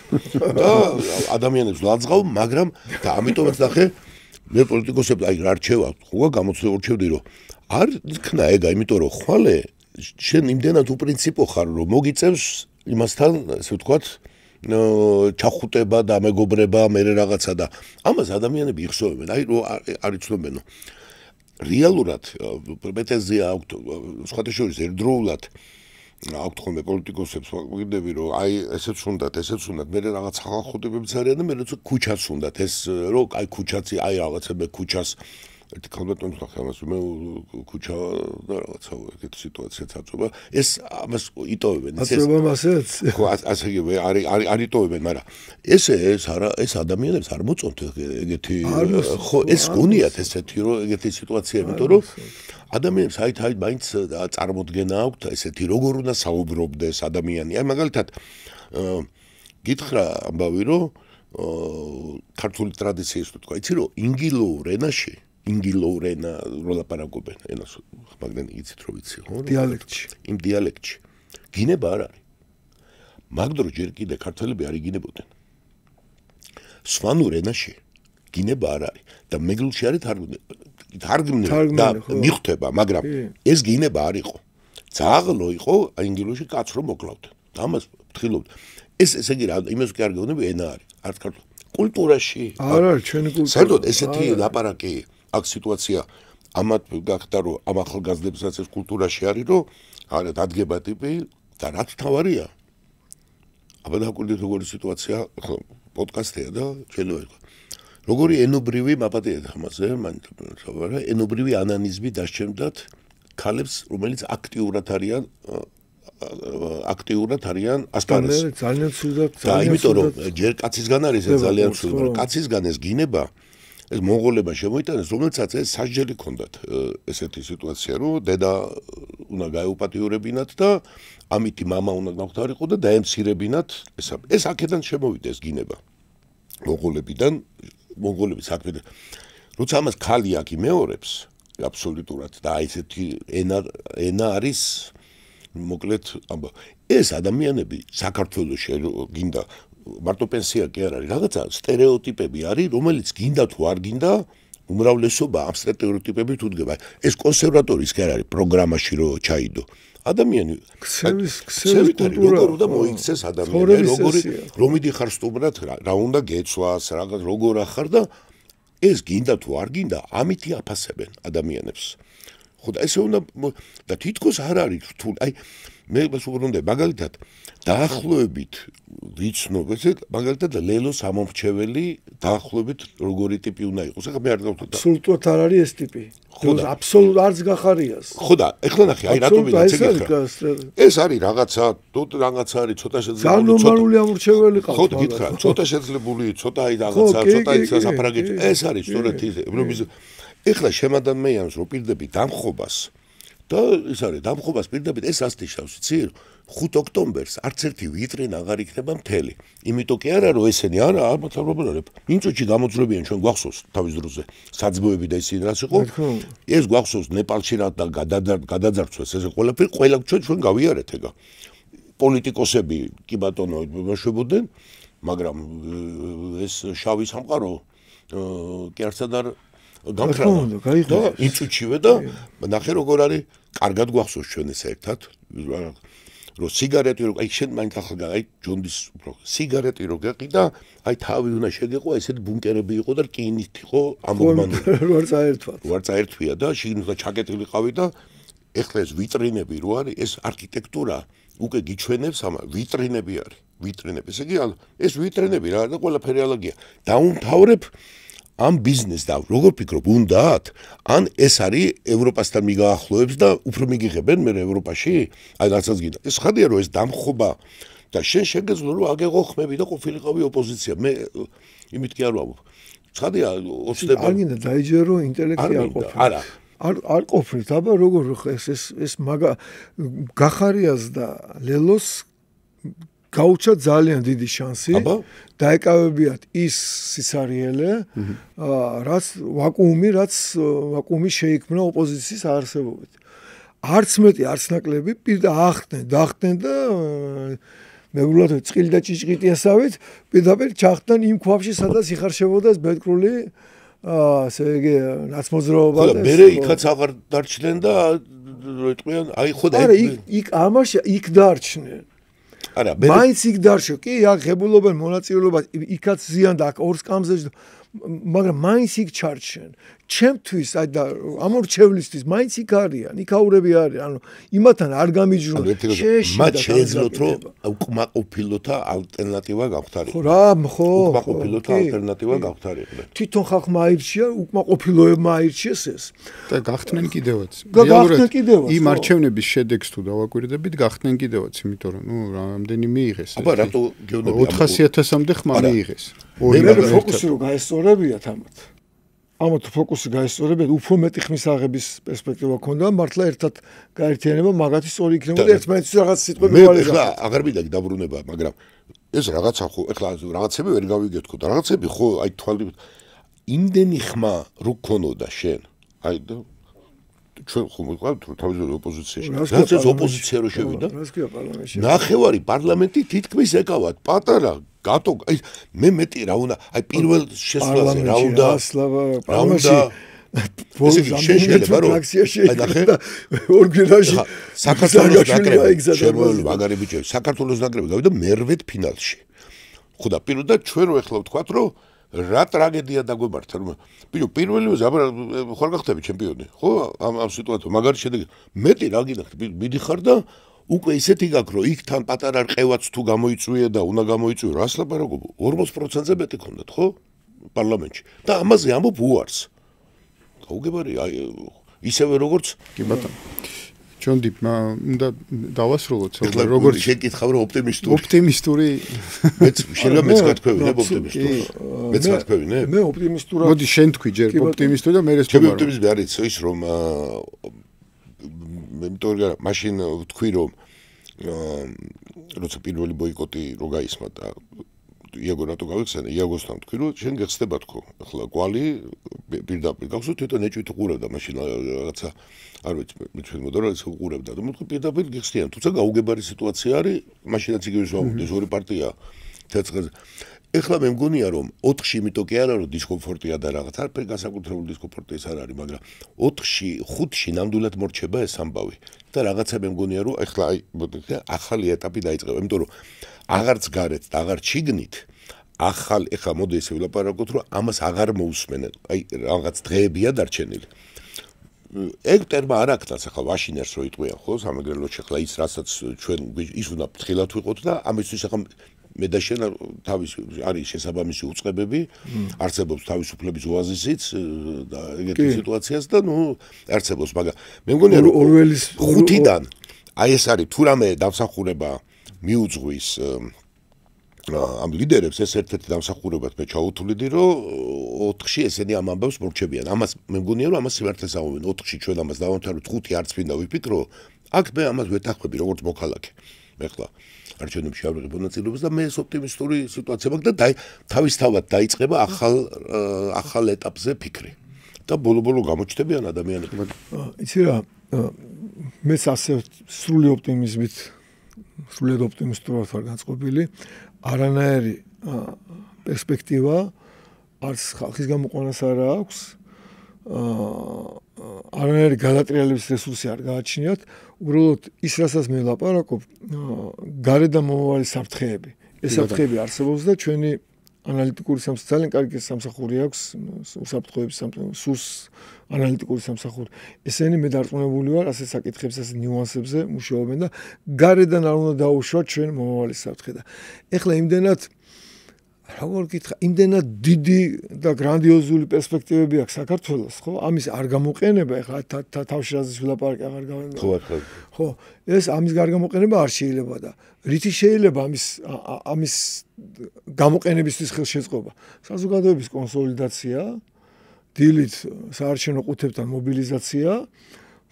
და ადამიანებს ლაძღავ მაგრამ და ამიტომაც ნახე მე პოლიტიკოსებს აი რა რჩევა ხო გამოცდილ რჩევდი რომ არ იქნა ეგა იმიტომ რომ ხვალე შენ იმდენად უპრინციპო ხარ რომ მოგიწევს იმასთან ასე ვთქვათ ჩახუტება და მეგობრება მე რაღაცა და ამას ადამიანები იხსოვებენ აი რომ არ იცნობენო რეალურად პრეტენზია აქვს სხვათა შორის ერთდროულად აქვთ ხოლმე პოლიტიკოსებს ვაკვირდები რომ აი ესეც უნდათ მე რაღაც ხალხოდებიც არიან და მე როცა ქუჩაც უნდათ ეს რომ აი ქუჩაცი აი რაღაცები ქუჩას ერთი ქალბატონს ახალას მე ქუჩა და რაღაცა ეგეთი სიტუაცია წაწובה ეს ამას იტოვებენ ხო ასე იგივე არ იტოვებენ მაგრამ ეს ადამიანებს არ მოწონთ ეგეთი ხო ეს გონიათ ესეთი რომ ეგეთი სიტუაცია იმიტომ რომ ადამიანებს აი მაინც წარმოდგენა აქვთ ესეთი როგორ უნდა საუბრობდეს ადამიანი აი მაგალითად გითხრა ამბავი რომ ქართული ტრადიციის თუ თქვა იცი რომ ინგილოურ ენაში ინგილოურ ენა რო ლაპარაკობენ ენას მაგდან იცით რომ ვიცი ხო დიალექტში იმ დიალექტში გინება არ არის მაგდრო ჯერ კიდე ქართველები არ იგინებოდნენ სვანურ ენაში გინება არ არის და მეგლში არის თარგმნილი და მიხვდება მაგრამ ეს გინება არ იყო ძაღლო იყო ინგილოში კაც რომ მოკლავდნენ და ამას ვთქილობთ ეს ესე იგი რა იმას კი არ გეუბნები ენა არის არც ქართულ კულტურაში არ არის ჩვენი კულტურა საერთოდ ესეთი ლაპარაკი აქ სიტუაცია ამათ გახდა რომ ამ ახალგაზრდებსაც ეს კულტურაში არის რომ არა დადგება ტიპი და რაც თავარია აბა დაკვირდით როგორი სიტუაცია პოდკასტია და შეიძლება როგორი ენობრივი მაპატიეთ ამაზე მან ენობრივი ანანიზმი დასჩემდათ ქალებს რომელიც აქტიურად არიან ასპარეზს ძალიან ცუდად და იმიტომ რომ ჯერ კაცისგან არის ეს ძალიან ცუდად კაცისგან ეს გინება ეს მონღოლებმა შემოიტანეს რომელსაც ეს სასჯელი ჰქონდათ ესეთი სიტუაცია რომ დედა უნდა გაეუპატიურებინათ და ამითი მამა უნდა გამختارიყო და დაემცირებინათ ეს აქედან შემოვიდა ეს გინება მონღოლების საქმე როცა ამას ქალი აქ იმეორებს აბსოლუტურად და აი ესეთი ენა არის მოკლედ ეს ადამიანები საქართველოში გინდა მარტო პენსია კი არ არის რაღაცა სტერეოტიპები არის რომელიც გინდა თუ არ გინდა უმრავლესობა ამ სტერეოტიპებით უდგება ეს კონსერვატორის კი არ არის პროგრამაში რო ჩაიდო ადამიანი ქსევის კულტურა და მოიქცეს ადამიანი როგორი რომ მიდიხარ სტუმრად რა უნდა გეცვას რაღაც როგორ ახარ და ეს გინდა თუ არ გინდა ამითი აფასებენ ადამიანებს ხო და ესე უნდა და თითქოს არ არის რთული აი მე ვუბრუნდე მაგალითად დაახლოებით ვიცნობ ესე მაგალითად ლელოს ამომრჩეველი დაახლოებით როგორი ტიპი უნდა იყოს ახლა მე არ გავთვალ აბსოლუტურად არ არის ეს ტიპი აბსოლუტურად არც გახარიას ხო და ეხლა ნახე აი რატომ ეს არის რაღაცა არის ცოტა შეიძლება ძალიან ნორმალური ამორჩეველი ყავს ხო გითხრა ცოტა შეიძლება ცოტა აი რაღაცა ცოტა საფრაგეთ ეს არის სწორედ ის ეხლა შემადამიანს რო პირდები დამხობას და ის არის დამხობას პირდებით ეს ასტიშავს იცი 5 ოქტომბერს არც ერთი ვიტრინა აღარ იქნება მთელი იმიტომ კი არა რომ ესენი არა მათაბრობნარებ ინწოჩი გამოძრებიან ჩვენ გვახსოვს თავის დროზე საძმოები და ისინი რაც იყო ეს გვახსოვს ნეპალში რა და გადაძარცვეს ესე ყველაფერი ყველა ჩვენ გავიარეთ ეგა პოლიტიკოსები კი ბატონო მოშვებოდნენ მაგრამ ეს შავი სამყარო კი არცად არ გამხრა და იწუჩივე და ნახე როგორ არის კარგად გვახსოვს ჩვენ ეს ერთად რომ სიგარეტი რო აი შენ მაინც ახლა აი ჯონდის უფრო სიგარეტი რო გეყიდა აი თავი უნდა შეგეყო ესეთ ბუნკერები იყო და რკინით იყო ამოგმანი ვარ წაერთვია და შიგნით ჩაკეტილი ყავი და ეხლა ეს ვიტრინები რო არის ეს არქიტექტურა უკვე გიჩვენებს ამ ვიტრინები არის ვიტრინები ესე იგი ეს ვიტრინები რა და ყველაფერი ალაგია დაუმთავრებ ამ ბიზნეს და როგორ ფიქრობ უნდათ ან ეს არის ევროპასთან მიგაახლოებს და უფრო მიგიღებენ მე ევროპაში აი რაცაც გინდა ეს ხადია რომ ეს დამხობა და შენ შეგეძლო რომ აგეღო ხმები და ყოფილიყავი ოპოზიცია მე იმით კი არ ვამბობ ხადია ოცნება არ გინდა დაიჯერო ინტელექტი არ ყოფილი არა არ ყოფილ აბა როგორ ეს მაგა გახარიას და ლელოს გაუჩა ძალიან დიდი შანსი დაეკავებიათ ის სიცარიელე რაც ვაკუუმი შეიქმნა ოპოზიციის არსებობით არც მეტი არც ნაკლები პირდაპირ დაახტნენ და მეუბნებოდ წყილი და ჭიჭყიტიასავით პირდაპირ ჩახტნენ იმ ქვაბში სადაც იხარშებოდა ეს ბედკრული ასე იგი ნაცმოძრაობა და მერე იქაც აღარ დარჩნენ და როიტყვიან აი ხო და იქ ამაში იქ დარჩნენ არა მაინც იქ დარჩო კი აქ ღებულობენ მონაწილეობას იქაც ზიან და აქ ორ სკამზე მაგრამ მაინც იქ ჩარჩენ. ჩემთვის აი და ამორჩევლისთვის მაინც იქ არიან, იქაურები არიან. ანუ იმათთან არ გამიჯრუნ. მათ შეეძლოთ რომ უკმაყოფილოთა ალტერნატივა გავხდარიყო. ხო რა, ხო. უკმაყოფილოთა ალტერნატივა გავხდარიყო. თვითონ ხალხმა აირჩია, უკმაყოფილოებმა აირჩიეს ეს. და გახდნენ კიდევაც. გახდნენ კიდევაც. იმ არჩევნების შედეგს თუ დავაკვირდებით, გახდნენ კიდევაც, იმიტომ რომ რამდენიმე იღეს. აბა რატო გეუბნები 400.000-მდე ხმა მიიღეს. მე ფოკუსი რო გაესწორებიათ ამათ. ამათ ფოკუსი გაესწორებიათ, უფრო მეტი ხმის აღების პერსპექტივა ქონდა, მართლა ერთად გაერთიანება მაგათი სწორი იქნებოდა ერთმანეთის რაღაც სიტყვები ვალე. მე ახლა აღარ მინდა დაბრუნება, მაგრამ ეს რაღაცა ხო, ახლა რაღაცები ვერ გავიგეთ ხო და რაღაცები ხო, აი თვალი იმდენი ხმა რო ქონოდა შენ. აი ჩვენ ხომ ვიყავთ თავისუფლად ოპოზიციაში. რაც ეს ოპოზიცია რო შევიდა. ნახევარი პარლამენტი თითქმის ეკავათ, პატარა გატო აი მე მეტი რა უნდა აი პირველ შესვლაზე რა უნდა შეიძლება რომ აი ნახე ორგანიზაში საქართველოს ნაკრები შემოვლო მაგარი ბიჭები საქართველოს ნაკრები გავიდა მერვედ ფინალში ხო და პირდაპირ ჩვენ რო ეხლა ვთქვათ რომ რა ტრაგედია დაგვემართა რომ ბიჭო პირველივე ხარ გახდები ჩემპიონი ხო ამ სიტუაციაზე მაგარი შედეგი მეტი რა გინახთ მიდიხარ და უკვე ისეთი გაქვს რომ იქ თან პატარა რყევაც თუ გამოიწვია და უნდა გამოიწვიო რას ლაპარაკობ 40%-ზე მეტი ქონდათ ხო პარლამენტში და ამაზე ამბობ უარს გაუგებარი აი ისევე როგორც კი ბატონო ჯონდი უნდა დავასრულოთ როგორც შეკითხავ რომ ოპტიმისტური მეც შეიძლება მეც გათქვევინებ ოპტიმისტური მეც გათქვევინებ მე ოპტიმისტურად მოდი შენ თქვი ჯერ ოპტიმისტური და მე ეს ჩემი ოპტიმიზმი არის ის რომ მე მაშინ ვთქვი რომ როცა პირველი ბოიკოტი რო გაისმა და იაგო რატო გავიხსენე იაგოსთან ვთქვი რომ შენ გეხსდება თქო ახლა კვალი პირდაპირ გავსო თვითონ ეჭვით უყურებდა მაშინ რაღაცა არ ვიცი მე ჩვენ მოდერატორს უყურებდა და მე ვთქვი პირდაპირ გეხსნიან თუმცა გაუგებარი სიტუაცია არის მაშინაც იგივე ვამბობდეს ორი პარტია თეცხლზე ეხლა მე მგონია რომ 4-ში იმიტომ კი არა რომ დისკომფორტია და რაღაც არაფერი განსაკუთრებული დისკომფორტი ეს არ არის მაგრამ 4-ში 5-ში ნამდვილად მორჩება ეს ამბავი და რაღაცა მე მგონია რომ ეხლა აი ახალი ეტაპი დაიწყება იმიტომ რომ აღარც გარეთ და აღარ ჩიგნით ახალ ეხლა მოდი ესე ვილაპარაკოთ რომ ამას აღარ მოусმენენ აი რაღაც დღეებია დარჩენილი ეგ ტერმა არ აქნას ახლა ვაშინერს რო იტყვიან ხო სამეგრელოში ახლა ის რასაც ჩვენ ის უნდა ფრთხილად ვიყოთ და ამისთვის ახლა მე და შენ თავის არის შესაბამისი უწყებები არსებობს თავისუფლების ოაზისიც და ეგეთი სიტუაციაც და ნუ არსებობს მაგრამ მე მგონია რომ ორველის 5-დან აი ეს არის თუ რამე დამსახურება მიუძღვის ამ ლიდერებს ეს ერთ-ერთი დამსახურებად მე ჩაუთვლიდი რომ 4-ში ესენი ამ ამბავს მორჩებიან ამას მე მგონია რომ ამას სიმართლეს ამობენ 4-ში ჩვენ ამას დავამთავრებთ 5 არც მინდა ვიფიქრო აქ მე ამას ვეთანხმები როგორც მოქალაქე მე ხლა არჩევნებში ავიღებ მონაწილეობას და მე ეს ოპტიმისტური სიტუაცია მაქვს და თავისთავად დაიწყება ახალ ეტაპზე ფიქრი და ბოლო-ბოლო გამოჩნდებიან ადამიანები იცი რა მეც ასე სრული ოპტიმიზმით სრულად ოპტიმისტურად ვარ განწყობილი არანაირი პერსპექტივა არც ხალხის გამოყვანას არ აქვს არანაირი გადატრიალების რესურსი არ გააჩნიათ უბრალოდ ის რასაც მე ვლაპარაკობ გარე და მომავალი საფრთხეები ეს საფრთხეები არსებობს და ჩვენი ანალიტიკური ძალიან კარგი სამსახური აქვს უსაფრთხოების სუს ანალიტიკური სამსახური ესენი მე დარწმუნებული ვარ ასე საკითხებზე ასე ნიუანსებზე მუშაობენ და გარედან არ უნდა დაუშვათ ჩვენ მომავალი საფრთხე და ეხლა იმდენად როგორ გითხრა იმდენად დიდი და გრანდიოზული პერსპექტივები აქვს საქართველოს ხო ამის არ გამოყენება ეხლა თავშეაზის ვილაპარაკი აღარ გავემეორე ხო ეს ამის გარგამოყენება არ შეიძლება და რითი შეიძლება ამის გამოყენებისთვის ხელშეწყობა საზოგადოების კონსოლიდაცია დილით საარჩევნო ყუთებთან მობილიზაცია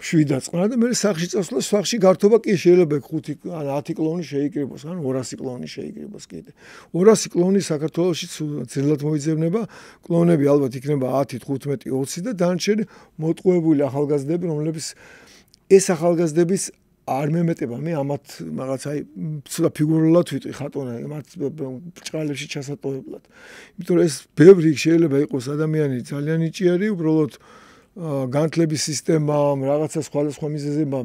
7 წნა და მე სახში წასვლა სახში გართობა კი შეიძლება 5 ან 10 კლონი შეიკრიბოს ან 200 კლონი შეიკრიბოს კიდე 200 კლონი საქართველოში ძირლად მოიძებნება კლონები ალბათ იქნება 10 15 20 და დანარჩენი მოტყუებული ახალგაზრდები რომლებიც ეს ახალგაზრდების არ მემეტება მე ამათ რაღაც აი ცოტა ფიგურულად ვიტყვი ხატონა მათ ბრჭყალებში ჩასატოვებლად იმიტომ რომ ეს ბევრი შეიძლება იყოს ადამიანი ძალიან იჭიერი უბრალოდ განათლების სისტემამ, რაღაცა სხვადასხვა მიზეზებმა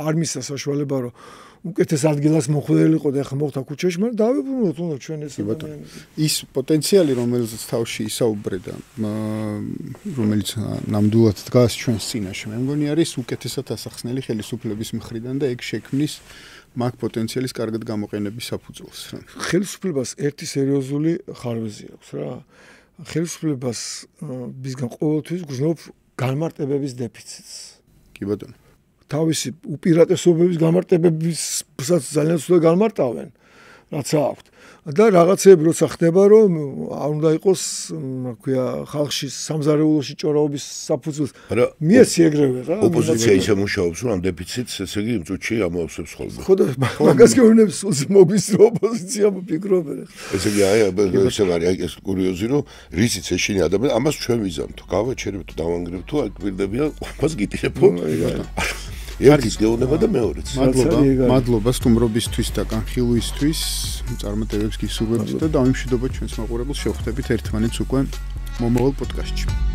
არ მისცა საშუალება, რომ უკეთეს ადგილას მოხვდრილიყო და ახლა მოხდა ქუჩაში, მაგრამ დავიბრუნოთ უნდა ჩვენ ეს ის პოტენციალი, რომელზეც თავში ისაუბრე და რომელიც ნამდვილად დგას ჩვენს წინაშე, მე მგონი არის უკეთესად ასახსნელი ხელისუფლების მხრიდან და ეგ შექმნის მაგ პოტენციალის კარგად გამოყენების საფუძველს რა. ხელისუფლებას ერთი სერიოზული ხარვეზი აქვს რა. ხელისუფლებას მისგან ყოველთვის გრძნობს განმარტებების დეფიციტს. კი ბატონო. თავისი უპირატესობების განმარტებებისაც ძალიან სულ განმარტავენ, რაც აქვთ. და რაღაცები როცა ხდება, რომ არ უნდა იყოს, რა ქვია, ხალხში სამზარეულოში ჭორაობის საფუძველს. მიეცი ეგრევე რა. ოპოზიცია ისე მუშაობს, რომ ამ დეფიციტს ესე იგი იმ წუთში ამოვსებს ხოლმე. ხო და მაგას გეუბნებს სულს მოგვის რომ ოპოზიცია მოფიქრობენ. ესე იგი ესე არის ეს კურიოზი, რომ რისიც ეშინი ადამიანი, ამას ჩვენ ვიზამთო. გავაჩერებთ და დავანგრებთ თუ აქ გვირდებიან, ამას გიტირებო. ერთის გეუბნება და მეორეც. მადლობა სტუმრობისთვის და განხილვისთვის, წარმატებებს გისურვებთ და დავიმშვიდობოთ ჩვენს მაყურებელს, შევხვდებით ერთმანეთს უკვე მომავალ პოდკასტში.